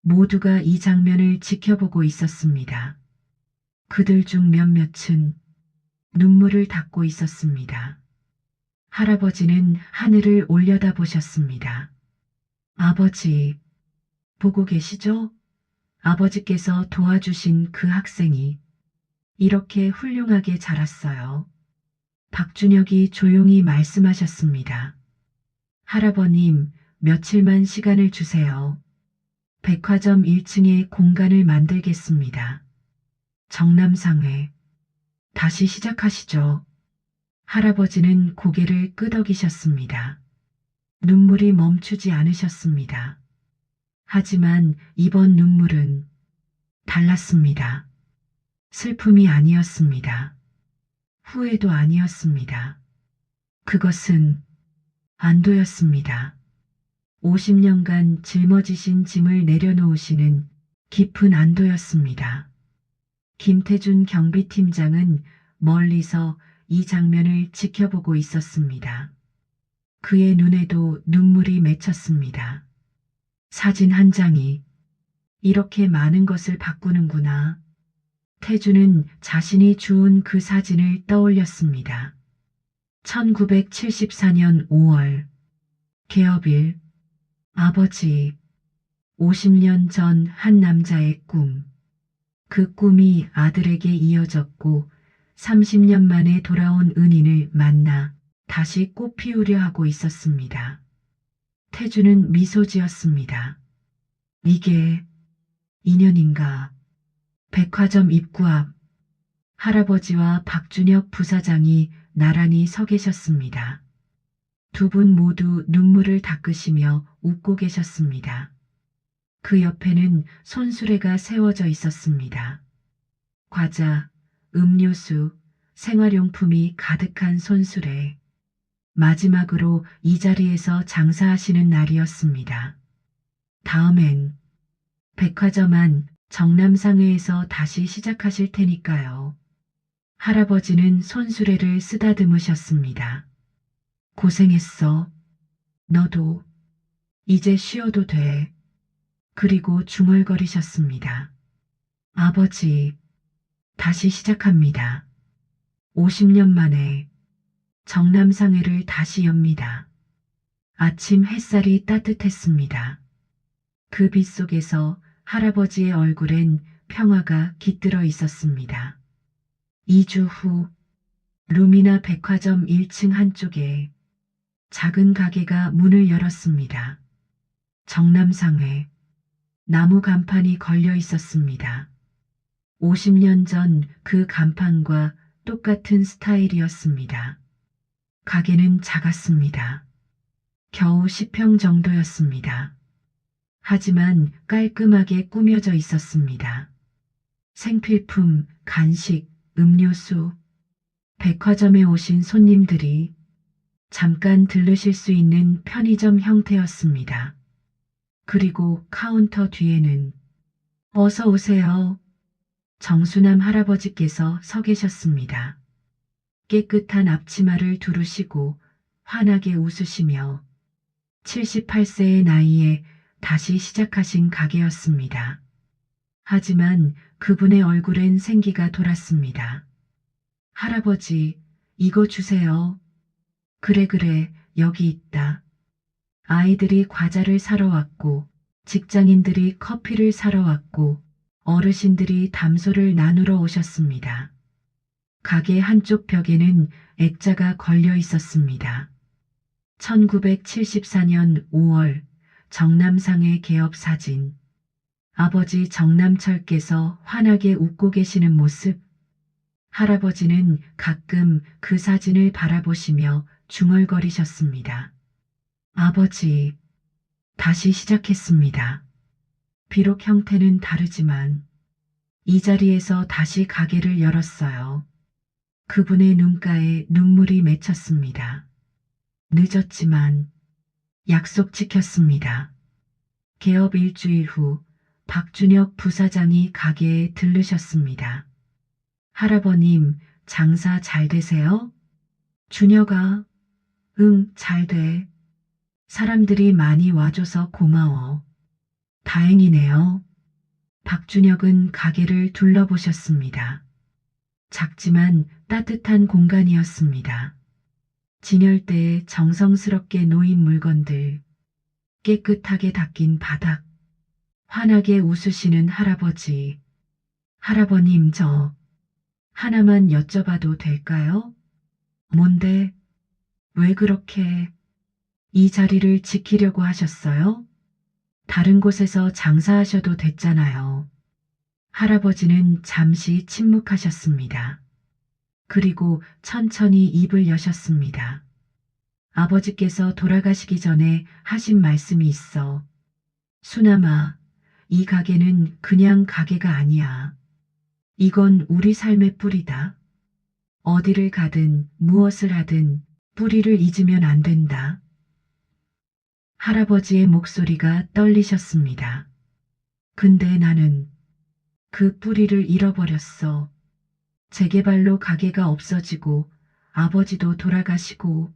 모두가 이 장면을 지켜보고 있었습니다. 그들 중 몇몇은 눈물을 닦고 있었습니다. 할아버지는 하늘을 올려다보셨습니다. 아버지, 보고 계시죠? 아버지께서 도와주신 그 학생이 이렇게 훌륭하게 자랐어요. 박준혁이 조용히 말씀하셨습니다. 할아버님, 며칠만 시간을 주세요. 백화점 1층에 공간을 만들겠습니다. 정남상회, 다시 시작하시죠. 할아버지는 고개를 끄덕이셨습니다. 눈물이 멈추지 않으셨습니다. 하지만 이번 눈물은 달랐습니다. 슬픔이 아니었습니다. 후회도 아니었습니다. 그것은 안도였습니다. 50년간 짊어지신 짐을 내려놓으시는 깊은 안도였습니다. 김태준 경비팀장은 멀리서 이 장면을 지켜보고 있었습니다. 그의 눈에도 눈물이 맺혔습니다. 사진 한 장이 이렇게 많은 것을 바꾸는구나. 태준은 자신이 주운 그 사진을 떠올렸습니다. 1974년 5월 개업일 아버지 50년 전 한 남자의 꿈. 그 꿈이 아들에게 이어졌고 30년 만에 돌아온 은인을 만나 다시 꽃 피우려 하고 있었습니다. 태주는 미소 지었습니다. 이게 인연인가? 백화점 입구 앞 할아버지와 박준혁 부사장이 나란히 서 계셨습니다. 두 분 모두 눈물을 닦으시며 웃고 계셨습니다. 그 옆에는 손수레가 세워져 있었습니다. 과자, 음료수, 생활용품이 가득한 손수레. 마지막으로 이 자리에서 장사하시는 날이었습니다. 다음엔 백화점 안 정남상회에서 다시 시작하실 테니까요. 할아버지는 손수레를 쓰다듬으셨습니다. 고생했어. 너도 이제 쉬어도 돼. 그리고 중얼거리셨습니다. 아버지, 다시 시작합니다. 50년 만에 정남상회를 다시 엽니다. 아침 햇살이 따뜻했습니다. 그 빛 속에서 할아버지의 얼굴엔 평화가 깃들어 있었습니다. 2주 후 루미나 백화점 1층 한쪽에 작은 가게가 문을 열었습니다. 정남상회 나무 간판이 걸려 있었습니다. 50년 전 그 간판과 똑같은 스타일이었습니다. 가게는 작았습니다. 겨우 10평 정도였습니다. 하지만 깔끔하게 꾸며져 있었습니다. 생필품, 간식, 음료수, 백화점에 오신 손님들이 잠깐 들르실 수 있는 편의점 형태였습니다. 그리고 카운터 뒤에는 어서 오세요. 정수남 할아버지께서 서 계셨습니다. 깨끗한 앞치마를 두르시고 환하게 웃으시며 78세의 나이에 다시 시작하신 가게였습니다. 하지만 그분의 얼굴엔 생기가 돌았습니다. 할아버지, 이거 주세요. 그래, 여기 있다. 아이들이 과자를 사러 왔고, 직장인들이 커피를 사러 왔고, 어르신들이 담소를 나누러 오셨습니다. 가게 한쪽 벽에는 액자가 걸려 있었습니다. 1974년 5월 정남상의 개업 사진. 아버지 정남철께서 환하게 웃고 계시는 모습. 할아버지는 가끔 그 사진을 바라보시며 중얼거리셨습니다. 아버지, 다시 시작했습니다. 비록 형태는 다르지만 이 자리에서 다시 가게를 열었어요. 그분의 눈가에 눈물이 맺혔습니다. 늦었지만 약속 지켰습니다. 개업 일주일 후 박준혁 부사장이 가게에 들르셨습니다. 할아버님, 장사 잘 되세요? 준혁아, 응, 잘 돼. 사람들이 많이 와줘서 고마워. 다행이네요. 박준혁은 가게를 둘러보셨습니다. 작지만 따뜻한 공간이었습니다. 진열대에 정성스럽게 놓인 물건들, 깨끗하게 닦인 바닥, 환하게 웃으시는 할아버지. 할아버님, 저 하나만 여쭤봐도 될까요? 뭔데? 왜 그렇게 이 자리를 지키려고 하셨어요? 다른 곳에서 장사하셔도 됐잖아요. 할아버지는 잠시 침묵하셨습니다. 그리고 천천히 입을 여셨습니다. 아버지께서 돌아가시기 전에 하신 말씀이 있어. 수남아, 이 가게는 그냥 가게가 아니야. 이건 우리 삶의 뿌리다. 어디를 가든 무엇을 하든 뿌리를 잊으면 안 된다. 할아버지의 목소리가 떨리셨습니다. 근데 나는 그 뿌리를 잃어버렸어. 재개발로 가게가 없어지고 아버지도 돌아가시고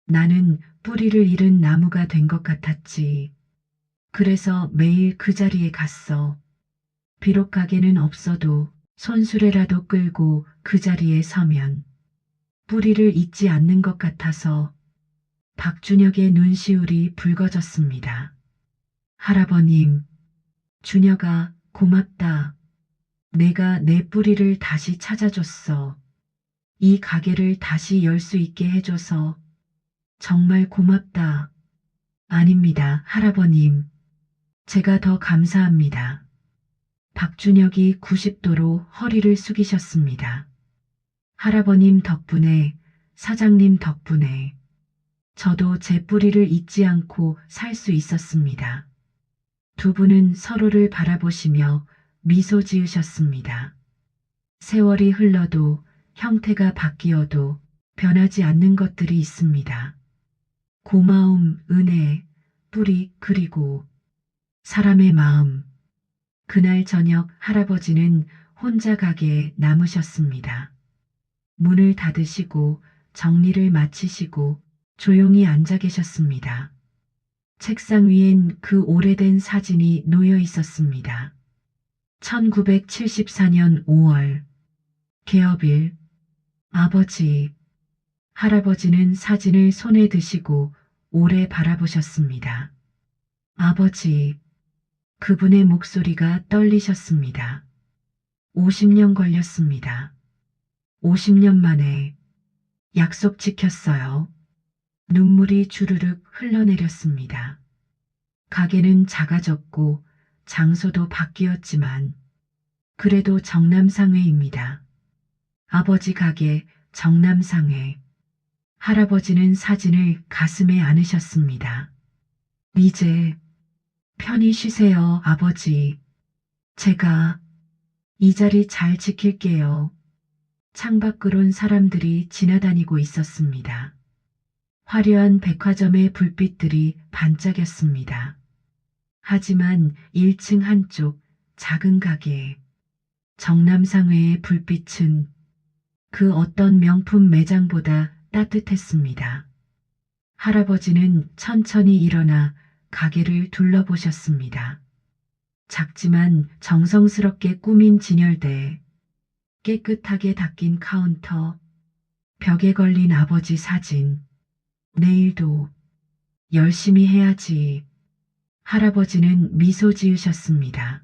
나는 뿌리를 잃은 나무가 된 것 같았지. 그래서 매일 그 자리에 갔어. 비록 가게는 없어도 손수레라도 끌고 그 자리에 서면 뿌리를 잊지 않는 것 같아서 박준혁의 눈시울이 붉어졌습니다. 할아버님, 준혁아, 고맙다. 내가 내 뿌리를 다시 찾아줬어. 이 가게를 다시 열 수 있게 해줘서 정말 고맙다. 아닙니다, 할아버님. 제가 더 감사합니다. 박준혁이 90도로 허리를 숙이셨습니다. 할아버님 덕분에, 사장님 덕분에 저도 제 뿌리를 잊지 않고 살 수 있었습니다. 두 분은 서로를 바라보시며 미소 지으셨습니다. 세월이 흘러도 형태가 바뀌어도 변하지 않는 것들이 있습니다. 고마움, 은혜, 뿌리, 그리고 사람의 마음. 그날 저녁 할아버지는 혼자 가게에 남으셨습니다. 문을 닫으시고 정리를 마치시고 조용히 앉아 계셨습니다. 책상 위엔 그 오래된 사진이 놓여 있었습니다. 1974년 5월 개업일. 아버지. 할아버지는 사진을 손에 드시고 오래 바라보셨습니다. 아버지. 그분의 목소리가 떨리셨습니다. 50년 걸렸습니다. 50년 만에 약속 지켰어요. 눈물이 주르륵 흘러내렸습니다. 가게는 작아졌고 장소도 바뀌었지만 그래도 정남상회입니다. 아버지 가게 정남상회. 할아버지는 사진을 가슴에 안으셨습니다. 이제 편히 쉬세요, 아버지. 제가 이 자리 잘 지킬게요. 창밖으론 사람들이 지나다니고 있었습니다. 화려한 백화점의 불빛들이 반짝였습니다. 하지만 1층 한쪽 작은 가게에 정남상회의 불빛은 그 어떤 명품 매장보다 따뜻했습니다. 할아버지는 천천히 일어나 가게를 둘러보셨습니다. 작지만 정성스럽게 꾸민 진열대, 깨끗하게 닦인 카운터, 벽에 걸린 아버지 사진. 내일도 열심히 해야지. 할아버지는 미소 지으셨습니다.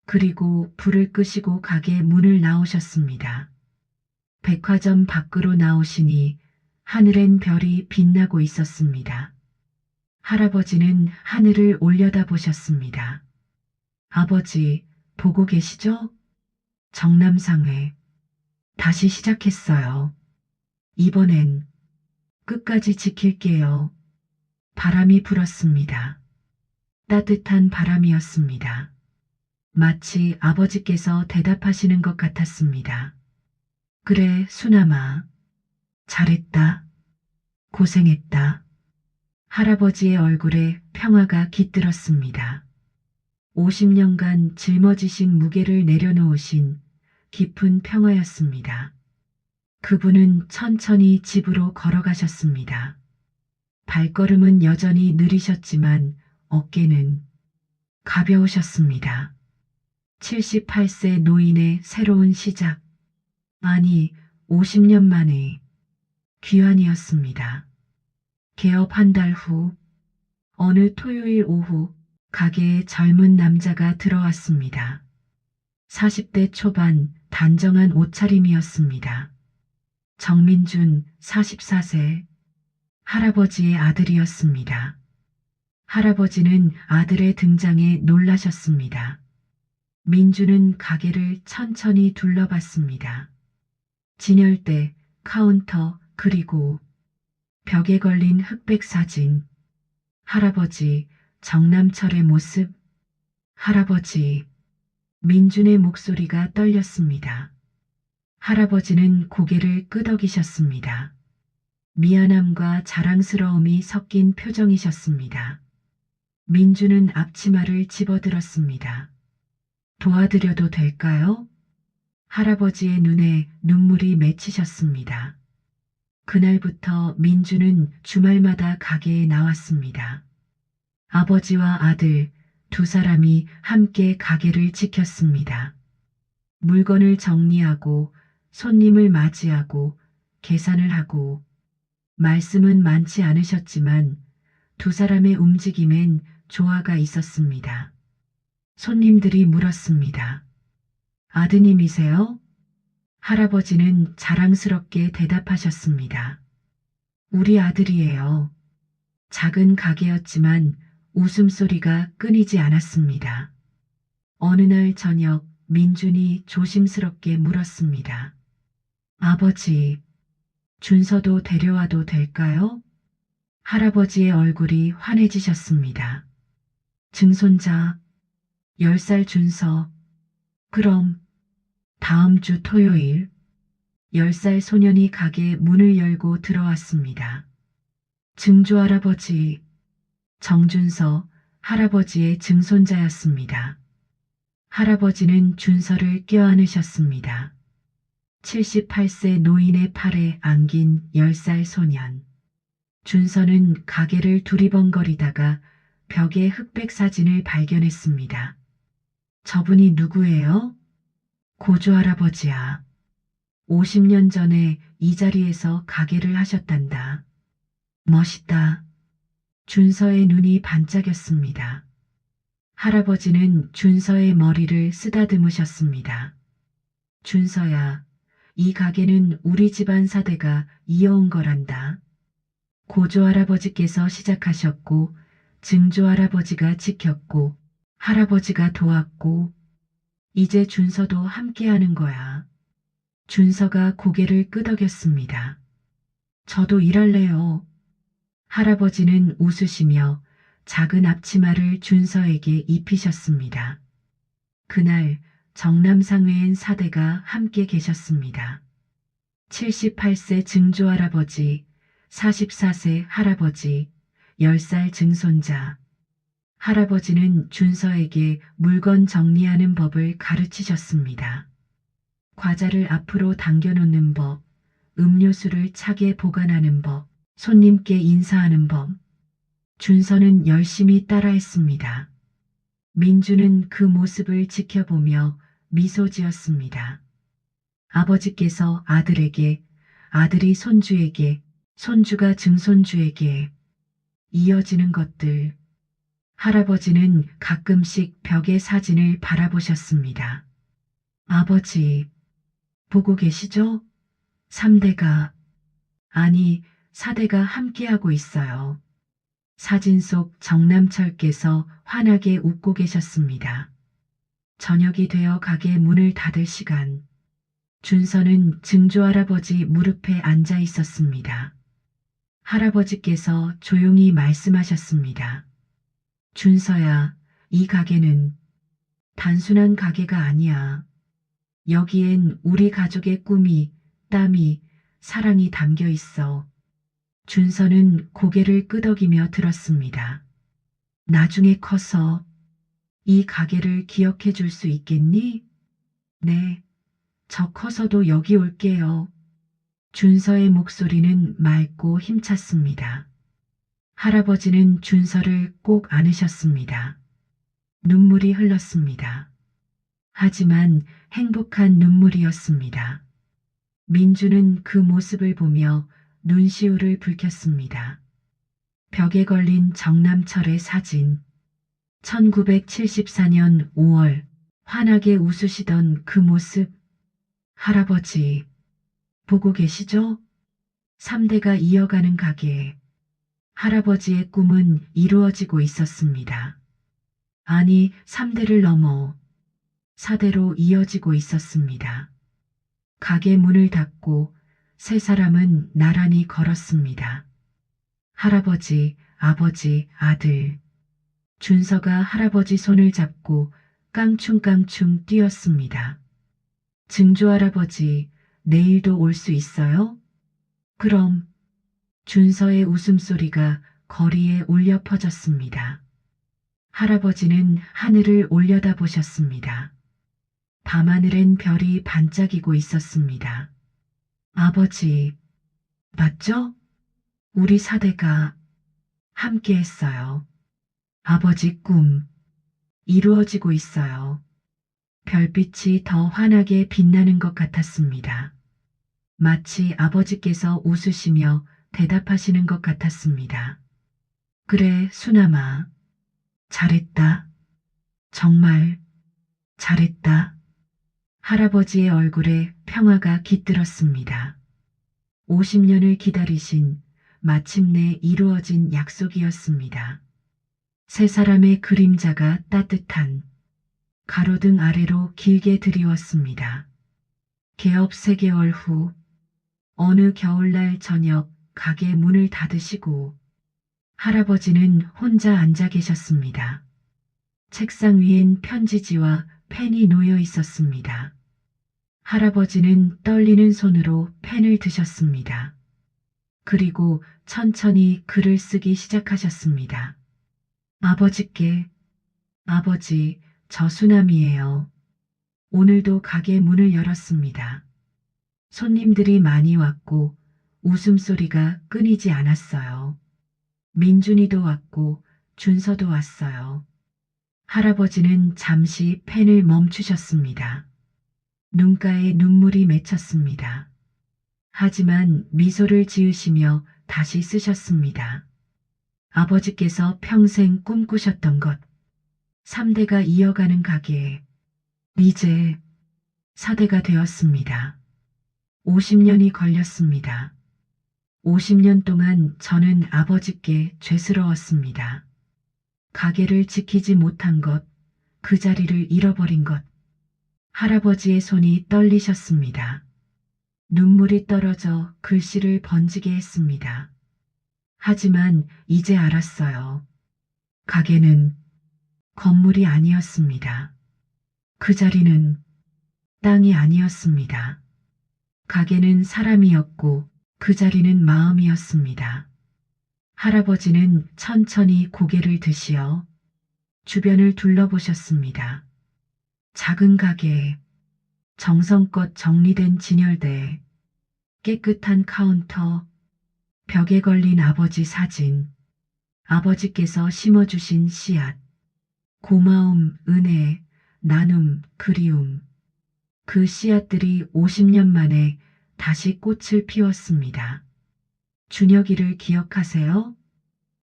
그리고 불을 끄시고 가게 문을 나오셨습니다. 백화점 밖으로 나오시니 하늘엔 별이 빛나고 있었습니다. 할아버지는 하늘을 올려다보셨습니다. 아버지, 보고 계시죠? 정남상회. 다시 시작했어요. 이번엔 끝까지 지킬게요. 바람이 불었습니다. 따뜻한 바람이었습니다. 마치 아버지께서 대답하시는 것 같았습니다. 그래, 수남아. 잘했다. 고생했다. 할아버지의 얼굴에 평화가 깃들었습니다. 50년간 짊어지신 무게를 내려놓으신 깊은 평화였습니다. 그분은 천천히 집으로 걸어가셨습니다. 발걸음은 여전히 느리셨지만 어깨는 가벼우셨습니다. 78세 노인의 새로운 시작. 아니, 50년 만에 귀환이었습니다. 개업 한 달 후, 어느 토요일 오후 가게에 젊은 남자가 들어왔습니다. 40대 초반 단정한 옷차림이었습니다. 정민준 44세, 할아버지의 아들이었습니다. 할아버지는 아들의 등장에 놀라셨습니다. 민주는 가게를 천천히 둘러봤습니다. 진열대, 카운터, 그리고 벽에 걸린 흑백 사진. 할아버지, 정남철의 모습. 할아버지. 민준의 목소리가 떨렸습니다. 할아버지는 고개를 끄덕이셨습니다. 미안함과 자랑스러움이 섞인 표정이셨습니다. 민주는 앞치마를 집어들었습니다. 도와드려도 될까요? 할아버지의 눈에 눈물이 맺히셨습니다. 그날부터 민주는 주말마다 가게에 나왔습니다. 아버지와 아들 두 사람이 함께 가게를 지켰습니다. 물건을 정리하고 손님을 맞이하고 계산을 하고 말씀은 많지 않으셨지만 두 사람의 움직임엔 조화가 있었습니다. 손님들이 물었습니다. 아드님이세요? 할아버지는 자랑스럽게 대답하셨습니다. 우리 아들이에요. 작은 가게였지만 웃음소리가 끊이지 않았습니다. 어느 날 저녁 민준이 조심스럽게 물었습니다. 아버지, 준서도 데려와도 될까요? 할아버지의 얼굴이 환해지셨습니다. 증손자, 10살 준서, 그럼 다음 주 토요일 10살 소년이 가게 문을 열고 들어왔습니다. 증조할아버지, 정준서, 할아버지의 증손자였습니다. 할아버지는 준서를 껴안으셨습니다. 78세 노인의 팔에 안긴 10살 소년. 준서는 가게를 두리번거리다가 벽에 흑백 사진을 발견했습니다. 저분이 누구예요? 고조할아버지야. 50년 전에 이 자리에서 가게를 하셨단다. 멋있다. 준서의 눈이 반짝였습니다. 할아버지는 준서의 머리를 쓰다듬으셨습니다. 준서야, 이 가게는 우리 집안 사대가 이어온 거란다. 고조할아버지께서 시작하셨고 증조할아버지가 지켰고 할아버지가 도왔고 이제 준서도 함께하는 거야. 준서가 고개를 끄덕였습니다. 저도 일할래요. 할아버지는 웃으시며 작은 앞치마를 준서에게 입히셨습니다. 그날 정남상회엔 사대가 함께 계셨습니다. 78세 증조할아버지, 44세 할아버지, 10살 증손자. 할아버지는 준서에게 물건 정리하는 법을 가르치셨습니다. 과자를 앞으로 당겨놓는 법, 음료수를 차게 보관하는 법, 손님께 인사하는 법. 준서는 열심히 따라했습니다. 민주는 그 모습을 지켜보며 미소 지었습니다. 아버지께서 아들에게, 아들이 손주에게, 손주가 증손주에게 이어지는 것들. 할아버지는 가끔씩 벽의 사진을 바라보셨습니다. 아버지, 보고 계시죠? 3대가, 아니 4대가 함께하고 있어요. 사진 속 정남철께서 환하게 웃고 계셨습니다. 저녁이 되어 가게 문을 닫을 시간. 준서는 증조할아버지 무릎에 앉아 있었습니다. 할아버지께서 조용히 말씀하셨습니다. 준서야, 이 가게는 단순한 가게가 아니야. 여기엔 우리 가족의 꿈이, 땀이, 사랑이 담겨 있어. 준서는 고개를 끄덕이며 들었습니다. 나중에 커서 이 가게를 기억해 줄 수 있겠니? 네, 저 커서도 여기 올게요. 준서의 목소리는 맑고 힘찼습니다. 할아버지는 준서를 꼭 안으셨습니다. 눈물이 흘렀습니다. 하지만 행복한 눈물이었습니다. 민주는 그 모습을 보며 눈시울을 붉혔습니다. 벽에 걸린 정남철의 사진. 1974년 5월 환하게 웃으시던 그 모습. 할아버지, 보고 계시죠? 3대가 이어가는 가게. 할아버지의 꿈은 이루어지고 있었습니다. 아니, 3대를 넘어 4대로 이어지고 있었습니다. 가게 문을 닫고 세 사람은 나란히 걸었습니다. 할아버지, 아버지, 아들. 준서가 할아버지 손을 잡고 깡충깡충 뛰었습니다. 증조할아버지, 내일도 올 수 있어요? 그럼 준서의 웃음소리가 거리에 울려 퍼졌습니다. 할아버지는 하늘을 올려다보셨습니다. 밤하늘엔 별이 반짝이고 있었습니다. 아버지, 맞죠? 우리 사대가 함께 했어요. 아버지 꿈, 이루어지고 있어요. 별빛이 더 환하게 빛나는 것 같았습니다. 마치 아버지께서 웃으시며 대답하시는 것 같았습니다. 그래, 수남아. 잘했다. 정말 잘했다. 할아버지의 얼굴에 평화가 깃들었습니다. 50년을 기다리신 마침내 이루어진 약속이었습니다. 세 사람의 그림자가 따뜻한 가로등 아래로 길게 드리웠습니다. 개업 3개월 후 어느 겨울날 저녁 가게 문을 닫으시고 할아버지는 혼자 앉아 계셨습니다. 책상 위엔 편지지와 펜이 놓여 있었습니다. 할아버지는 떨리는 손으로 펜을 드셨습니다. 그리고 천천히 글을 쓰기 시작하셨습니다. 아버지께, 아버지, 저 수남이에요. 오늘도 가게 문을 열었습니다. 손님들이 많이 왔고 웃음소리가 끊이지 않았어요. 민준이도 왔고 준서도 왔어요. 할아버지는 잠시 펜을 멈추셨습니다. 눈가에 눈물이 맺혔습니다. 하지만 미소를 지으시며 다시 쓰셨습니다. 아버지께서 평생 꿈꾸셨던 것, 3대가 이어가는 가게에 이제 4대가 되었습니다. 50년이 걸렸습니다. 50년 동안 저는 아버지께 죄스러웠습니다. 가게를 지키지 못한 것, 그 자리를 잃어버린 것. 할아버지의 손이 떨리셨습니다. 눈물이 떨어져 글씨를 번지게 했습니다. 하지만 이제 알았어요. 가게는 건물이 아니었습니다. 그 자리는 땅이 아니었습니다. 가게는 사람이었고 그 자리는 마음이었습니다. 할아버지는 천천히 고개를 드시어 주변을 둘러보셨습니다. 작은 가게에 정성껏 정리된 진열대, 깨끗한 카운터, 벽에 걸린 아버지 사진, 아버지께서 심어주신 씨앗, 고마움, 은혜, 나눔, 그리움. 그 씨앗들이 50년 만에 다시 꽃을 피웠습니다. 준혁이를 기억하세요?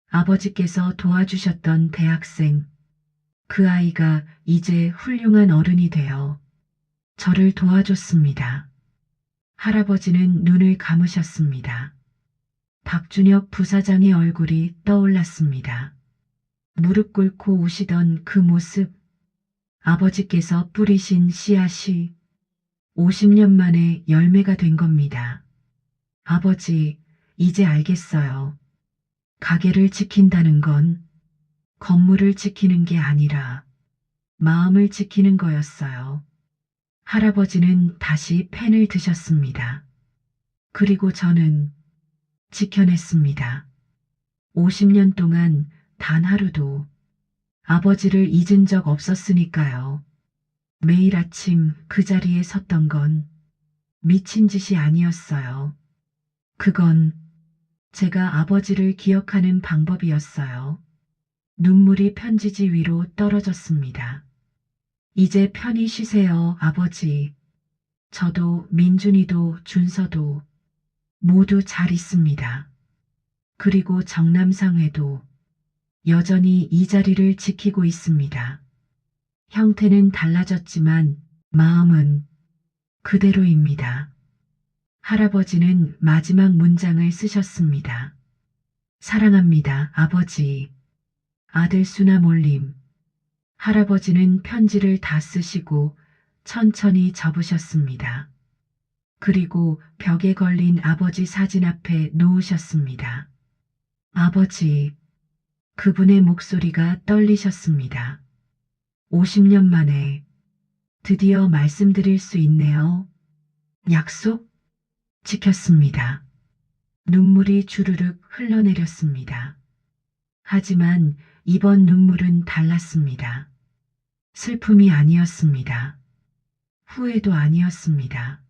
아버지께서 도와주셨던 대학생. 그 아이가 이제 훌륭한 어른이 되어 저를 도와줬습니다. 할아버지는 눈을 감으셨습니다. 박준혁 부사장의 얼굴이 떠올랐습니다. 무릎 꿇고 우시던 그 모습, 아버지께서 뿌리신 씨앗이 50년 만에 열매가 된 겁니다. 아버지, 이제 알겠어요. 가게를 지킨다는 건 건물을 지키는 게 아니라 마음을 지키는 거였어요. 할아버지는 다시 펜을 드셨습니다. 그리고 저는 지켜냈습니다. 50년 동안 단 하루도 아버지를 잊은 적 없었으니까요. 매일 아침 그 자리에 섰던 건 미친 짓이 아니었어요. 그건 제가 아버지를 기억하는 방법이었어요. 눈물이 편지지 위로 떨어졌습니다. 이제 편히 쉬세요, 아버지. 저도 민준이도 준서도 모두 잘 있습니다. 그리고 정남상회도 여전히 이 자리를 지키고 있습니다. 형태는 달라졌지만 마음은 그대로입니다. 할아버지는 마지막 문장을 쓰셨습니다. 사랑합니다, 아버지. 아들 수남 올림. 할아버지는 편지를 다 쓰시고 천천히 접으셨습니다. 그리고 벽에 걸린 아버지 사진 앞에 놓으셨습니다. 아버지, 그분의 목소리가 떨리셨습니다. 50년 만에 드디어 말씀드릴 수 있네요. 약속 지켰습니다. 눈물이 주르륵 흘러내렸습니다. 하지만 이번 눈물은 달랐습니다. 슬픔이 아니었습니다. 후회도 아니었습니다.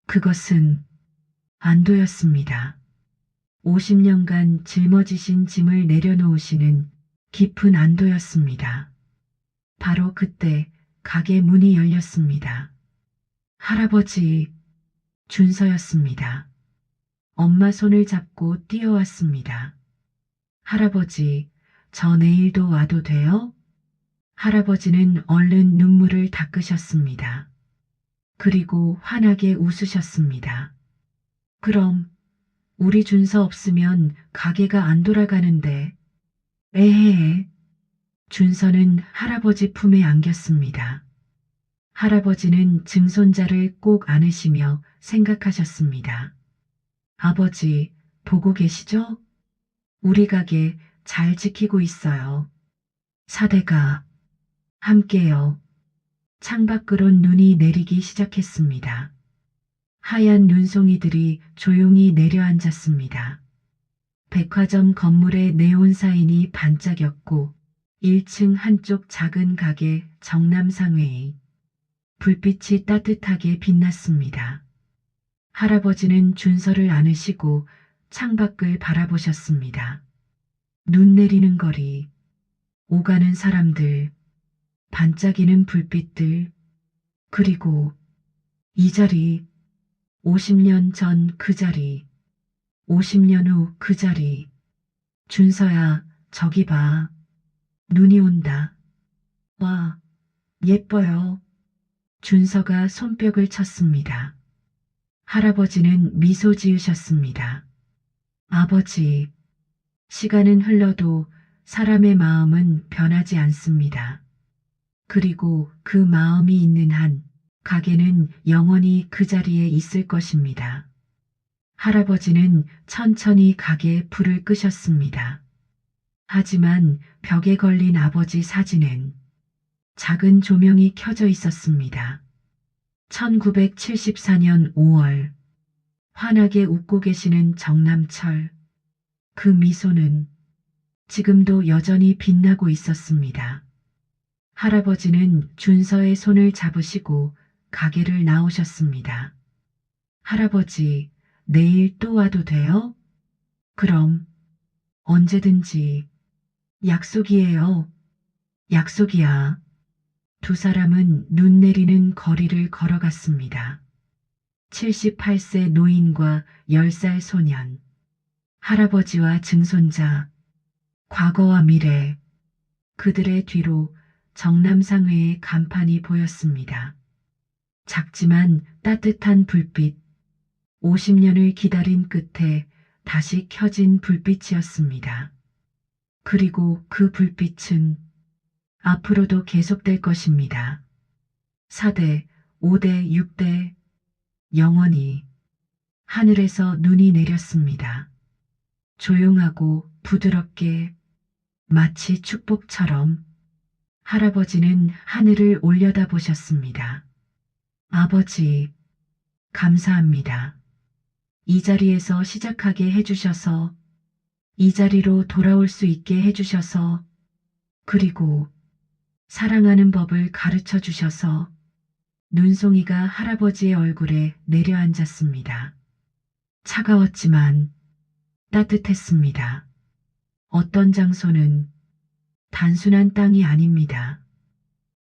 그것은 안도였습니다. 50년간 짊어지신 짐을 내려놓으시는 깊은 안도였습니다. 바로 그때 가게 문이 열렸습니다. 할아버지, 준서였습니다. 엄마 손을 잡고 뛰어왔습니다. 할아버지, 저 내일도 와도 돼요? 할아버지는 얼른 눈물을 닦으셨습니다. 그리고 환하게 웃으셨습니다. 그럼 우리 준서 없으면 가게가 안 돌아가는데. 에헤헤. 준서는 할아버지 품에 안겼습니다. 할아버지는 증손자를 꼭 안으시며 생각하셨습니다. 아버지, 보고 계시죠? 우리 가게 잘 지키고 있어요. 사대가 함께요. 창밖으로 눈이 내리기 시작했습니다. 하얀 눈송이들이 조용히 내려앉았습니다. 백화점 건물의 네온 사인이 반짝였고 1층 한쪽 작은 가게 정남상회의 불빛이 따뜻하게 빛났습니다. 할아버지는 준서를 안으시고 창밖을 바라보셨습니다. 눈 내리는 거리, 오가는 사람들, 반짝이는 불빛들, 그리고 이 자리, 50년 전 그 자리, 50년 후 그 자리. 준서야, 저기 봐. 눈이 온다. 와, 예뻐요. 준서가 손뼉을 쳤습니다. 할아버지는 미소 지으셨습니다. 아버지, 시간은 흘러도 사람의 마음은 변하지 않습니다. 그리고 그 마음이 있는 한 가게는 영원히 그 자리에 있을 것입니다. 할아버지는 천천히 가게에 불을 끄셨습니다. 하지만 벽에 걸린 아버지 사진엔 작은 조명이 켜져 있었습니다. 1974년 5월, 환하게 웃고 계시는 정남철. 그 미소는 지금도 여전히 빛나고 있었습니다. 할아버지는 준서의 손을 잡으시고 가게를 나오셨습니다. 할아버지, 내일 또 와도 돼요? 그럼 언제든지. 약속이에요. 약속이야. 두 사람은 눈 내리는 거리를 걸어갔습니다. 78세 노인과 10살 소년, 할아버지와 증손자, 과거와 미래, 그들의 뒤로 정남상회의 간판이 보였습니다. 작지만 따뜻한 불빛, 50년을 기다린 끝에 다시 켜진 불빛이었습니다. 그리고 그 불빛은 앞으로도 계속될 것입니다. 4대, 5대, 6대, 영원히. 하늘에서 눈이 내렸습니다. 조용하고 부드럽게, 마치 축복처럼. 할아버지는 하늘을 올려다보셨습니다. 아버지, 감사합니다. 이 자리에서 시작하게 해주셔서, 이 자리로 돌아올 수 있게 해주셔서, 그리고 사랑하는 법을 가르쳐 주셔서. 눈송이가 할아버지의 얼굴에 내려앉았습니다. 차가웠지만 따뜻했습니다. 어떤 장소는 단순한 땅이 아닙니다.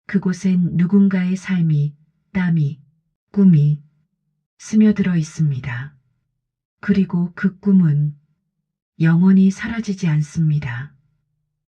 그곳엔 누군가의 삶이, 땀이, 꿈이 스며들어 있습니다. 그리고 그 꿈은 영원히 사라지지 않습니다.